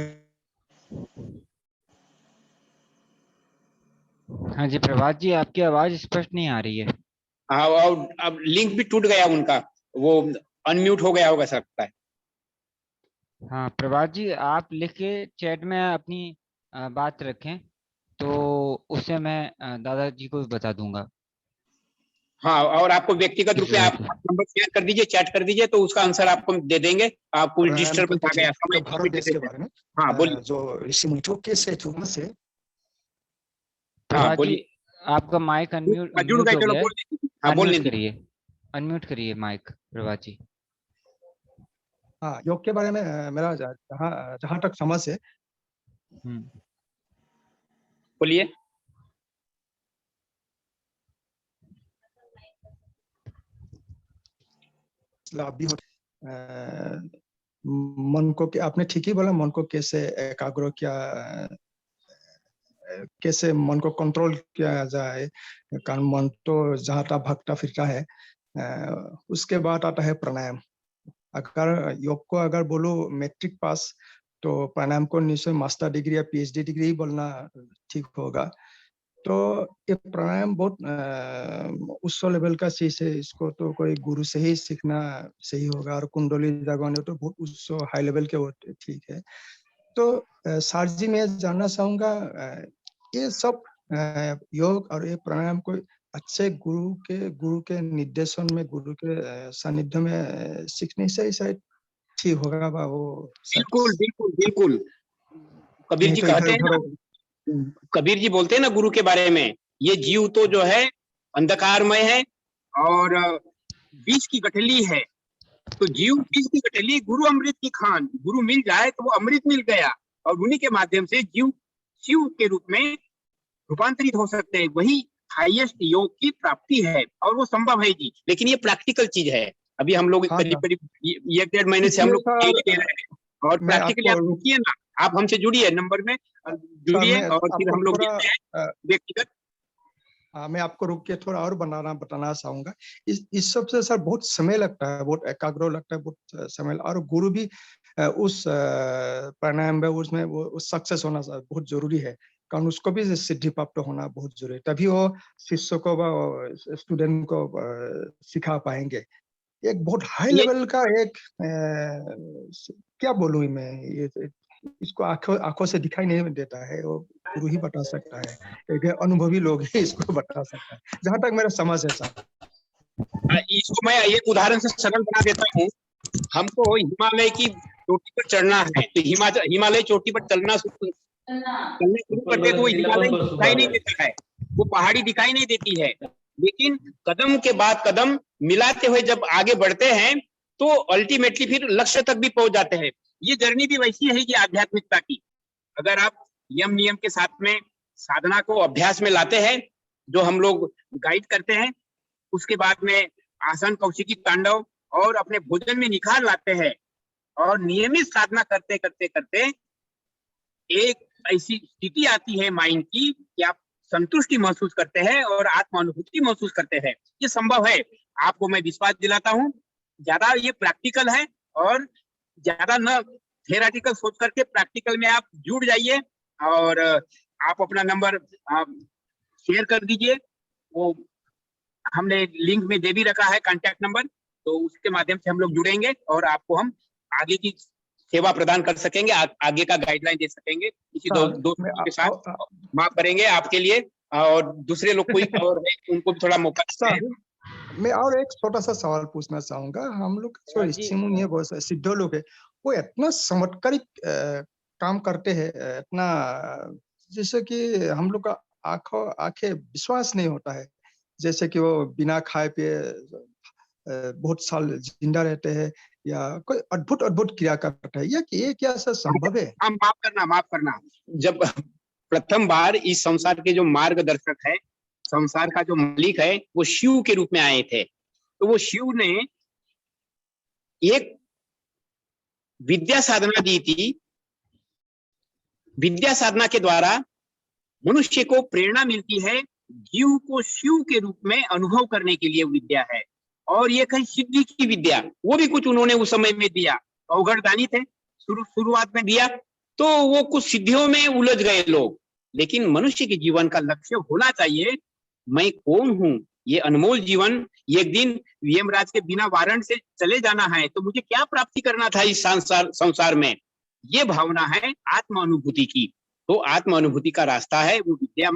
Speaker 2: हाँ जी प्रभात जी, आपकी आवाज स्पष्ट नहीं आ रही है।
Speaker 1: हाँ, और अब लिंक भी टूट गया उनका, वो अनम्यूट हो गया होगा सकता है।
Speaker 2: हाँ प्रभात जी, आप लिख के चैट में अपनी बात रखें, तो उससे मैं दादाजी को भी बता दूंगा।
Speaker 1: हाँ, और आपको व्यक्तिगत रूप में आप नंबर शेयर कर दीजिए, चैट कर दीजिए, तो उसका आंसर आपको दे देंगे। आपको
Speaker 3: प्राणायाम
Speaker 1: डिस्टर्बेंस
Speaker 3: करते
Speaker 1: आ
Speaker 3: थे
Speaker 1: गया, समय
Speaker 3: तो
Speaker 1: की
Speaker 3: भारत
Speaker 1: वजह
Speaker 3: देश के
Speaker 1: से।
Speaker 3: बारे में,
Speaker 1: हाँ बोलिए।
Speaker 3: जो ऋषि मुनि कैसे युग से।
Speaker 1: हाँ
Speaker 2: प्रभात जी,
Speaker 1: बोलिए।
Speaker 2: आपका माइक अनम्यूट
Speaker 1: जुड़
Speaker 2: म्यूट
Speaker 1: गए,
Speaker 2: हो
Speaker 1: चलो
Speaker 2: गया है।
Speaker 1: बोल दीजिए, हाँ बोल
Speaker 2: अनम्यूट
Speaker 1: दीजिए।
Speaker 2: करिए, अनम्यूट करिए माइक प्रभात जी।
Speaker 3: हाँ, योग के बारे में मेरा जहाँ जहाँ तक समझ है,
Speaker 2: हम्म।
Speaker 1: बोलिए।
Speaker 3: लाभ भी होता मन को, आपने ठीक ही बोला, मन को कैसे एकाग्र किया, कैसे मन को कंट्रोल किया जाए। कारण मन तो जहाँ तक भटकता फिरता है। उसके बाद आता है प्राणायाम। अगर योग को अगर बोलो मैट्रिक पास, तो प्राणायाम को निश्चय मास्टर डिग्री या पीएचडी डिग्री ही बोलना ठीक होगा। तो ये प्राणायाम बहुत उच्च लेवल का चीज है। इसको तो कोई गुरु से ही सीखना सही होगा। और कुंडली जागरण तो बहुत उच्च हाई लेवल के होते, ठीक है। तो सर जी, मैं जानना चाहूंगा, ये सब योग और ये प्राणायाम को अच्छे गुरु के निर्देशन में, गुरु के सानिध्य में सीखने से ही शायद ठीक होगा बा वो
Speaker 1: बिल्कुल
Speaker 3: शायद।
Speaker 1: बिल्कुल बिल्कुल। कबीर
Speaker 3: नहीं
Speaker 1: जी
Speaker 3: तो इधर
Speaker 1: कहते हैं
Speaker 3: उधर।
Speaker 1: ना, कबीर जी बोलते हैं ना गुरु के बारे में, ये जीव तो जो है अंधकारमय है और विष की गठली है। तो जीव विष की गठली, गुरु अमृत की खान। गुरु मिल जाए तो वो अमृत मिल गया, और उन्हीं के माध्यम से जीव शिव के रूप में रूपांतरित हो सकते हैं। वही हाईएस्ट योग की प्राप्ति है, और वो संभव है जी। लेकिन ये प्रैक्टिकल चीज है। अभी हम लोग
Speaker 3: हाँ
Speaker 1: करीब
Speaker 3: सर।
Speaker 1: करीब 1-1.5 महीने से हम
Speaker 3: इसलिए
Speaker 1: लोग
Speaker 3: सर,
Speaker 1: दे रहे हैं, और
Speaker 3: मैं
Speaker 1: प्रैक्टिकली आप
Speaker 3: आपको
Speaker 1: सीखिए ना। आप हमसे जुड़िए, नंबर में
Speaker 3: सर
Speaker 1: जुड़िए,
Speaker 3: मैं
Speaker 1: और फिर
Speaker 3: आपको
Speaker 1: हम लोग
Speaker 3: थोड़ा
Speaker 1: मिलते हैं व्यक्तिगत।
Speaker 3: मैं आपको रुक के थोड़ा और बताना चाहूंगा। इस सब से सर बहुत समय लगता है, बहुत एकाग्र लगता है, बहुत समय। और गुरु भी उस प्राणायाम में, उसमें वो सक्सेस होना बहुत जरूरी है। कारण उसको भी सिद्धि प्राप्त होना बहुत जरूरी है, तभी वो शिष्य को व स्टूडेंट को सिखा पाएंगे। एक बहुत हाई
Speaker 1: ये
Speaker 3: लेवल का एक क्या बोलूं मैं, ये इसको आंखों आंखों से दिखाई नहीं देता है। वो गुरु ही बता सकता है। एक अनुभवी लोग ही इसको बता सकता है, जहां तक मेरा समझ है सर।
Speaker 1: इसको मैं एक उदाहरण से सरल बना देता हूँ। हमको हिमालय की चोटी पर चढ़ना है, तो हिमालय चोटी पर चलना शुरू करते तो वो हिमालय दिखाई नहीं देता है, वो पहाड़ी दिखाई नहीं देती है। लेकिन कदम के बाद कदम मिलाते हुए जब आगे बढ़ते हैं, तो अल्टीमेटली फिर लक्ष्य तक भी पहुंच जाते हैं। ये जर्नी भी वैसी है कि आध्यात्मिकता की, अगर आप यम नियम के साथ में साधना को अभ्यास में लाते हैं, जो हम लोग गाइड करते हैं, उसके बाद में आसन, कौशिकी, तांडव, और अपने भोजन में निखार लाते हैं और नियमित साधना करते करते करते एक ऐसी स्थिति आती है माइंड की कि आप संतुष्टि महसूस करते हैं और आत्मानुभूति महसूस करते हैं। ये संभव है, आपको मैं विश्वास दिलाता हूँ। ज्यादा ये प्रैक्टिकल है और ज्यादा न थेराटिकल सोच करके प्रैक्टिकल में आप जुड़ जाइए और आप अपना नंबर शेयर कर दीजिए। वो हमने लिंक में दे भी रखा है कांटेक्ट नंबर, तो उसके माध्यम से हम लोग जुड़ेंगे और आपको हम आगे की सेवा प्रदान कर सकेंगे, आगे का गाइडलाइन दे सकेंगे। इसी दोस्तों के साथ माफ करेंगे आपके लिए और दूसरे लोग कोई और है उनको भी थोड़ा मौका दें।
Speaker 3: मैं और एक छोटा सा सवाल पूछना चाहूंगा। हम लोग जो ऋषि मुनि है, बहुत सारे सिद्ध लोग है, वो इतना चमत्कारिक काम करते हैं, इतना जैसे कि हम लोग का आंखें विश्वास नहीं होता है, जैसे कि वो बिना खाए पिए बहुत साल जिंदा रहते हैं या कोई अद्भुत अद्भुत क्रिया करते हैं। ये क्या ऐसा संभव है?
Speaker 1: हाँ, माफ करना। जब प्रथम बार इस संसार के जो मार्गदर्शक है, संसार का जो मालिक है, वो शिव के रूप में आए थे, तो वो शिव ने एक विद्या साधना दी थी। विद्या साधना के द्वारा मनुष्य को प्रेरणा मिलती है जीव को शिव के रूप में अनुभव करने के लिए विद्या है। और ये कहीं सिद्धि की विद्या, वो भी कुछ उन्होंने उस समय में दिया। अवघड़दानी थे, शुरुआत में दिया, तो वो कुछ सिद्धियों में उलझ गए लोग। लेकिन मनुष्य के जीवन का लक्ष्य होना चाहिए, मैं कौन हूं, ये अनमोल जीवन, एक दिन यमराज के बिना वारंट से चले जाना है, तो मुझे क्या प्राप्ति करना था इस संसार में। ये भावना है आत्म अनुभूति की। तो आत्म अनुभूति का रास्ता है, वो विद्या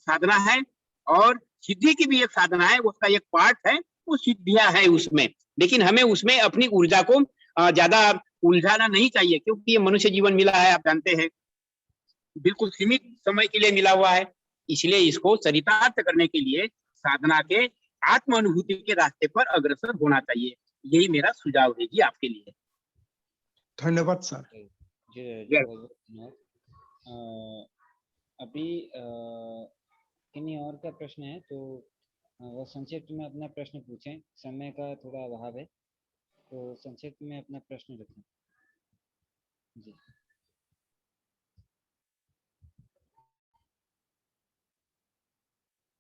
Speaker 1: साधना है और सिद्धि की भी एक साधना है, उसका एक पार्ट है, वो सिद्धियां है उसमें। लेकिन हमें उसमें अपनी ऊर्जा को ज्यादा उलझाना नहीं चाहिए, क्योंकि ये मनुष्य जीवन मिला है, आप जानते हैं, बिल्कुल सीमित समय के लिए मिला हुआ है। इसलिए इसको चरितार्थ करने के लिए साधना के आत्म अनुभूति के रास्ते पर अग्रसर होना चाहिए। यही मेरा सुझाव है जी आपके लिए।
Speaker 3: धन्यवाद सर।
Speaker 2: अभी किन्हीं और का प्रश्न है तो वो संक्षिप्त में अपना प्रश्न पूछें, समय का थोड़ा अभाव है, तो संक्षिप्त में अपना प्रश्न रखें जी।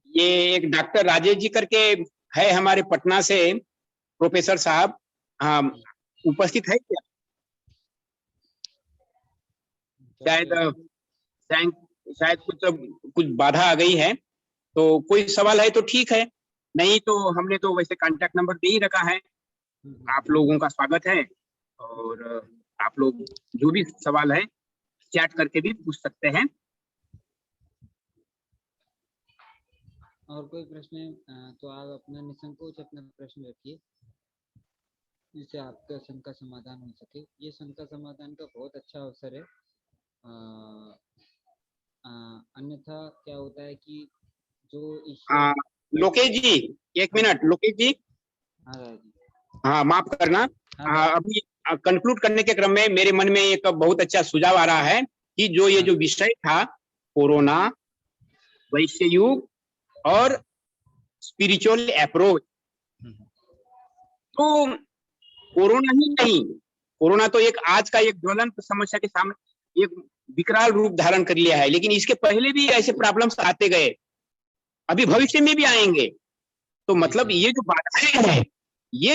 Speaker 1: ये एक डॉक्टर राजेश जी करके है हमारे पटना से, प्रोफेसर साहब, उपस्थित है क्या? शायद कुछ बाधा आ गई है, तो कोई सवाल है तो ठीक है, नहीं तो हमने तो वैसे कांटेक्ट नंबर दे ही रखा है। आप लोगों का स्वागत है और आप लोग जो भी सवाल है चैट करके भी पूछ सकते हैं।
Speaker 2: और कोई प्रश्न है तो आप अपना निसंकोच अपना प्रश्न रखिए, जिससे आपका शंका समाधान हो सके। ये शंका समाधान का बहुत अच्छा अवसर है। अन्यथा क्या होता है कि जो
Speaker 1: लोकेश जी, एक मिनट लोकेश जी। हाँ माफ करना, अभी कंक्लूड करने के क्रम में मेरे मन में एक बहुत अच्छा सुझाव आ रहा है कि जो ये जो विषय था, कोरोना, वैश्य युग और स्पिरिचुअल अप्रोच, तो कोरोना ही नहीं, कोरोना तो एक आज का एक ज्वलंत समस्या के सामने एक विकराल रूप धारण कर लिया है, लेकिन इसके पहले भी ऐसे प्रॉब्लम्स आते गए, अभी भविष्य में भी आएंगे। तो मतलब ये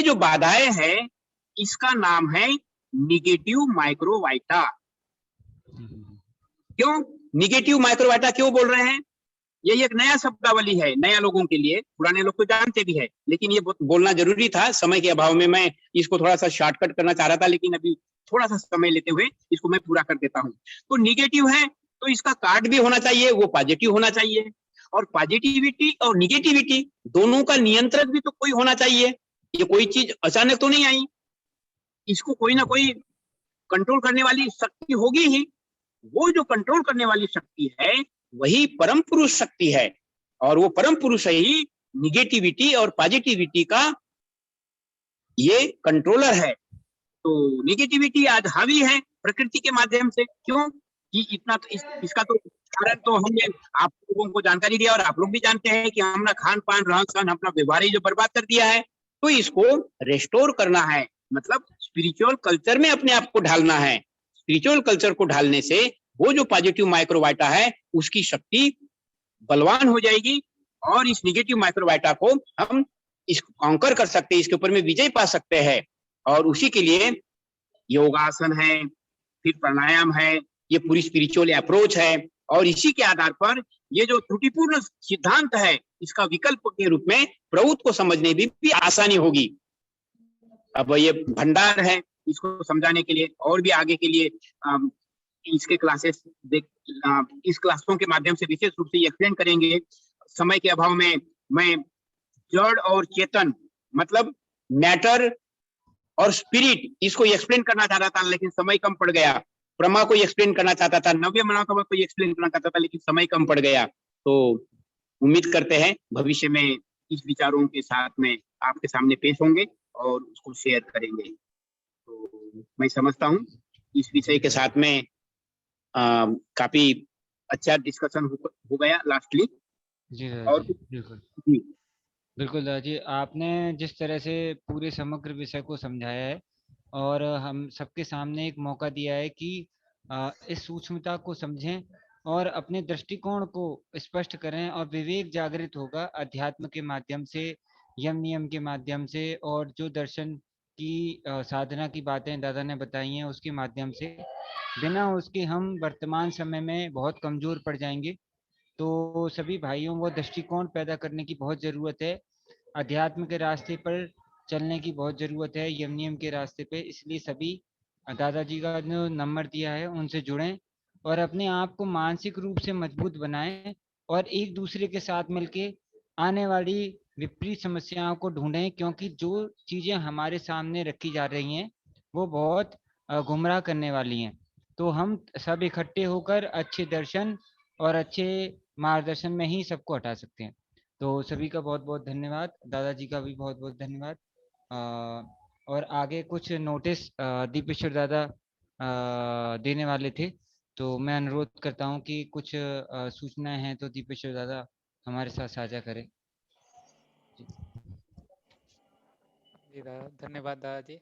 Speaker 1: जो बाधाएं हैं, इसका नाम है निगेटिव माइक्रोवाइटा। क्यों निगेटिव माइक्रोवाइटा क्यों बोल रहे हैं? ये एक नया शब्दावली है नया लोगों के लिए, पुराने लोग तो जानते भी है, लेकिन ये बोलना जरूरी था। समय के अभाव में मैं इसको थोड़ा सा शॉर्टकट करना चाह रहा था, लेकिन अभी थोड़ा सा समय लेते हुए इसको मैं पूरा कर देता हूँ। तो निगेटिव है तो इसका कार्ड भी होना चाहिए, वो पॉजिटिव होना चाहिए, और पॉजिटिविटी और निगेटिविटी दोनों का नियंत्रक भी तो कोई होना चाहिए। ये कोई चीज अचानक तो नहीं आई, इसको कोई ना कोई कंट्रोल करने वाली शक्ति होगी ही। वो जो कंट्रोल करने वाली शक्ति है वही परम पुरुष शक्ति है, और वो परम पुरुष ही निगेटिविटी और पॉजिटिविटी का ये कंट्रोलर है। तो निगेटिविटी आज हावी है प्रकृति के माध्यम से। क्यों कि इतना तो इसका तो कारण तो हमने आप लोगों को जानकारी दिया और आप लोग भी जानते हैं कि हमने खान पान रहन सहन अपना व्यवहार ही जो बर्बाद कर दिया है। तो इसको रेस्टोर करना है, मतलब स्पिरिचुअल कल्चर में अपने आप को ढालना है। स्पिरिचुअल कल्चर को ढालने से वो जो पॉजिटिव माइक्रोबायोटा है उसकी शक्ति बलवान हो जाएगी और इस निगेटिव माइक्रोबायोटा को हम इसको कॉन्कर कर सकते हैं, इसके ऊपर में विजय पा सकते हैं। और उसी के लिए योगासन है, फिर प्राणायाम है, ये पूरी स्पिरिचुअल अप्रोच है। और इसी के आधार पर ये जो त्रुटिपूर्ण सिद्धांत है इसका विकल्प के रूप में प्रभुत्व को समझने में भी आसानी होगी। अब ये भंडार है, इसको समझाने के लिए और भी आगे के लिए इसके क्लासेस इस क्लासों के माध्यम से विशेष रूप से एक्सप्लेन करेंगे। समय के अभाव में मैं जड़ और चेतन, मतलब मैटर और स्पिरिट, इसको एक्सप्लेन करना चाहता था लेकिन समय कम पड़ गया। प्रमा को एक्सप्लेन करना चाहता था, नव्य मनोकामना को एक्सप्लेन करना चाहता था, लेकिन समय कम पड़ गया। तो उम्मीद करते हैं भविष्य में इस विचारों के साथ में आपके सामने पेश होंगे और उसको शेयर करेंगे। तो मैं समझता हूँ इस विषय के साथ में काफी अच्छा डिस्कशन हो गया लास्टली।
Speaker 2: जी
Speaker 1: और
Speaker 2: दादाजी, बिल्कुल
Speaker 1: जी,
Speaker 2: बिल्कुल दादाजी, आपने जिस तरह से पूरे समग्र विषय को समझाया है और हम सबके सामने एक मौका दिया है कि इस सूक्ष्मता को समझें और अपने दृष्टिकोण को स्पष्ट करें, और विवेक जागृत होगा अध्यात्म के माध्यम से, यम नियम के माध्यम से, और जो दर्शन की साधना की बातें दादा ने बताई हैं उसके माध्यम से। बिना उसके हम वर्तमान समय में बहुत कमजोर पड़ जाएंगे। तो सभी भाइयों को दृष्टिकोण पैदा करने की बहुत ज़रूरत है, अध्यात्म के रास्ते पर चलने की बहुत ज़रूरत है, यम नियम के रास्ते पे। इसलिए सभी दादाजी का जो नंबर दिया है उनसे जुड़ें और अपने आप को मानसिक रूप से मजबूत बनाएं और एक दूसरे के साथ मिलके आने वाली विपरीत समस्याओं को ढूंढें, क्योंकि जो चीज़ें हमारे सामने रखी जा रही हैं वो बहुत गुमराह करने वाली हैं। तो हम सब इकट्ठे होकर अच्छे दर्शन और अच्छे मार्गदर्शन में ही सबको हटा सकते हैं। तो सभी का बहुत बहुत धन्यवाद, दादाजी का भी बहुत बहुत धन्यवाद। और आगे कुछ नोटिस दीपेश्वर दादा देने वाले थे, तो मैं अनुरोध करता हूँ कि कुछ सूचनाएं हैं तो दीपेश्वर दादा हमारे साथ साझा करें।
Speaker 4: जी धन्यवाद दादाजी,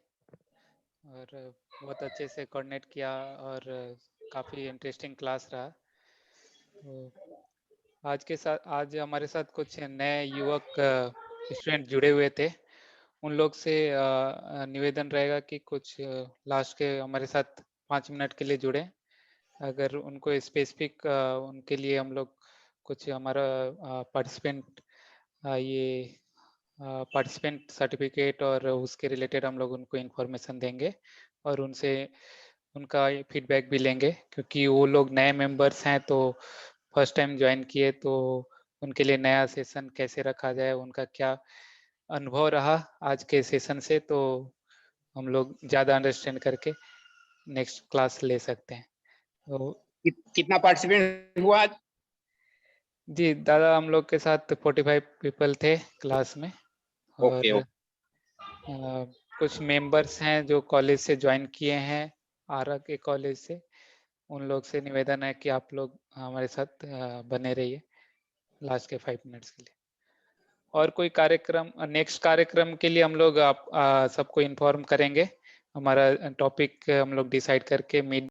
Speaker 4: और बहुत अच्छे से कोऑर्डिनेट किया और काफ़ी इंटरेस्टिंग क्लास रहा। तो आज हमारे साथ कुछ नए युवक स्टूडेंट जुड़े हुए थे। उन लोग से निवेदन रहेगा कि कुछ लास्ट के हमारे साथ 5 मिनट के लिए जुड़े। अगर उनको स्पेसिफिक उनके लिए हम लोग कुछ हमारा पार्टिसिपेंट सर्टिफिकेट और उसके रिलेटेड हम लोग उनको इन्फॉर्मेशन देंगे और उनसे उनका फीडबैक भी लेंगे, क्योंकि वो लोग नए मेंबर्स हैं तो फर्स्ट टाइम ज्वाइन किए, तो उनके लिए नया सेशन कैसे रखा जाए, उनका क्या अनुभव रहा आज के सेशन से, तो हम लोग ज़्यादा अंडरस्टैंड करके नेक्स्ट क्लास ले सकते हैं। तो
Speaker 1: कितना पार्टिसिपेंट हुआ आज?
Speaker 4: जी दादा, हम लोग के साथ 45 पीपल थे क्लास में।
Speaker 1: ओके,
Speaker 4: और कुछ मेंबर्स हैं जो कॉलेज से ज्वाइन किए हैं, आरा के कॉलेज से। उन लोग से निवेदन है कि आप लोग हमारे साथ बने रहिए लास्ट के 5 मिनट्स के लिए। और कोई कार्यक्रम, नेक्स्ट कार्यक्रम के लिए हम लोग आप सबको इन्फॉर्म करेंगे। हमारा टॉपिक हम लोग डिसाइड करके मीट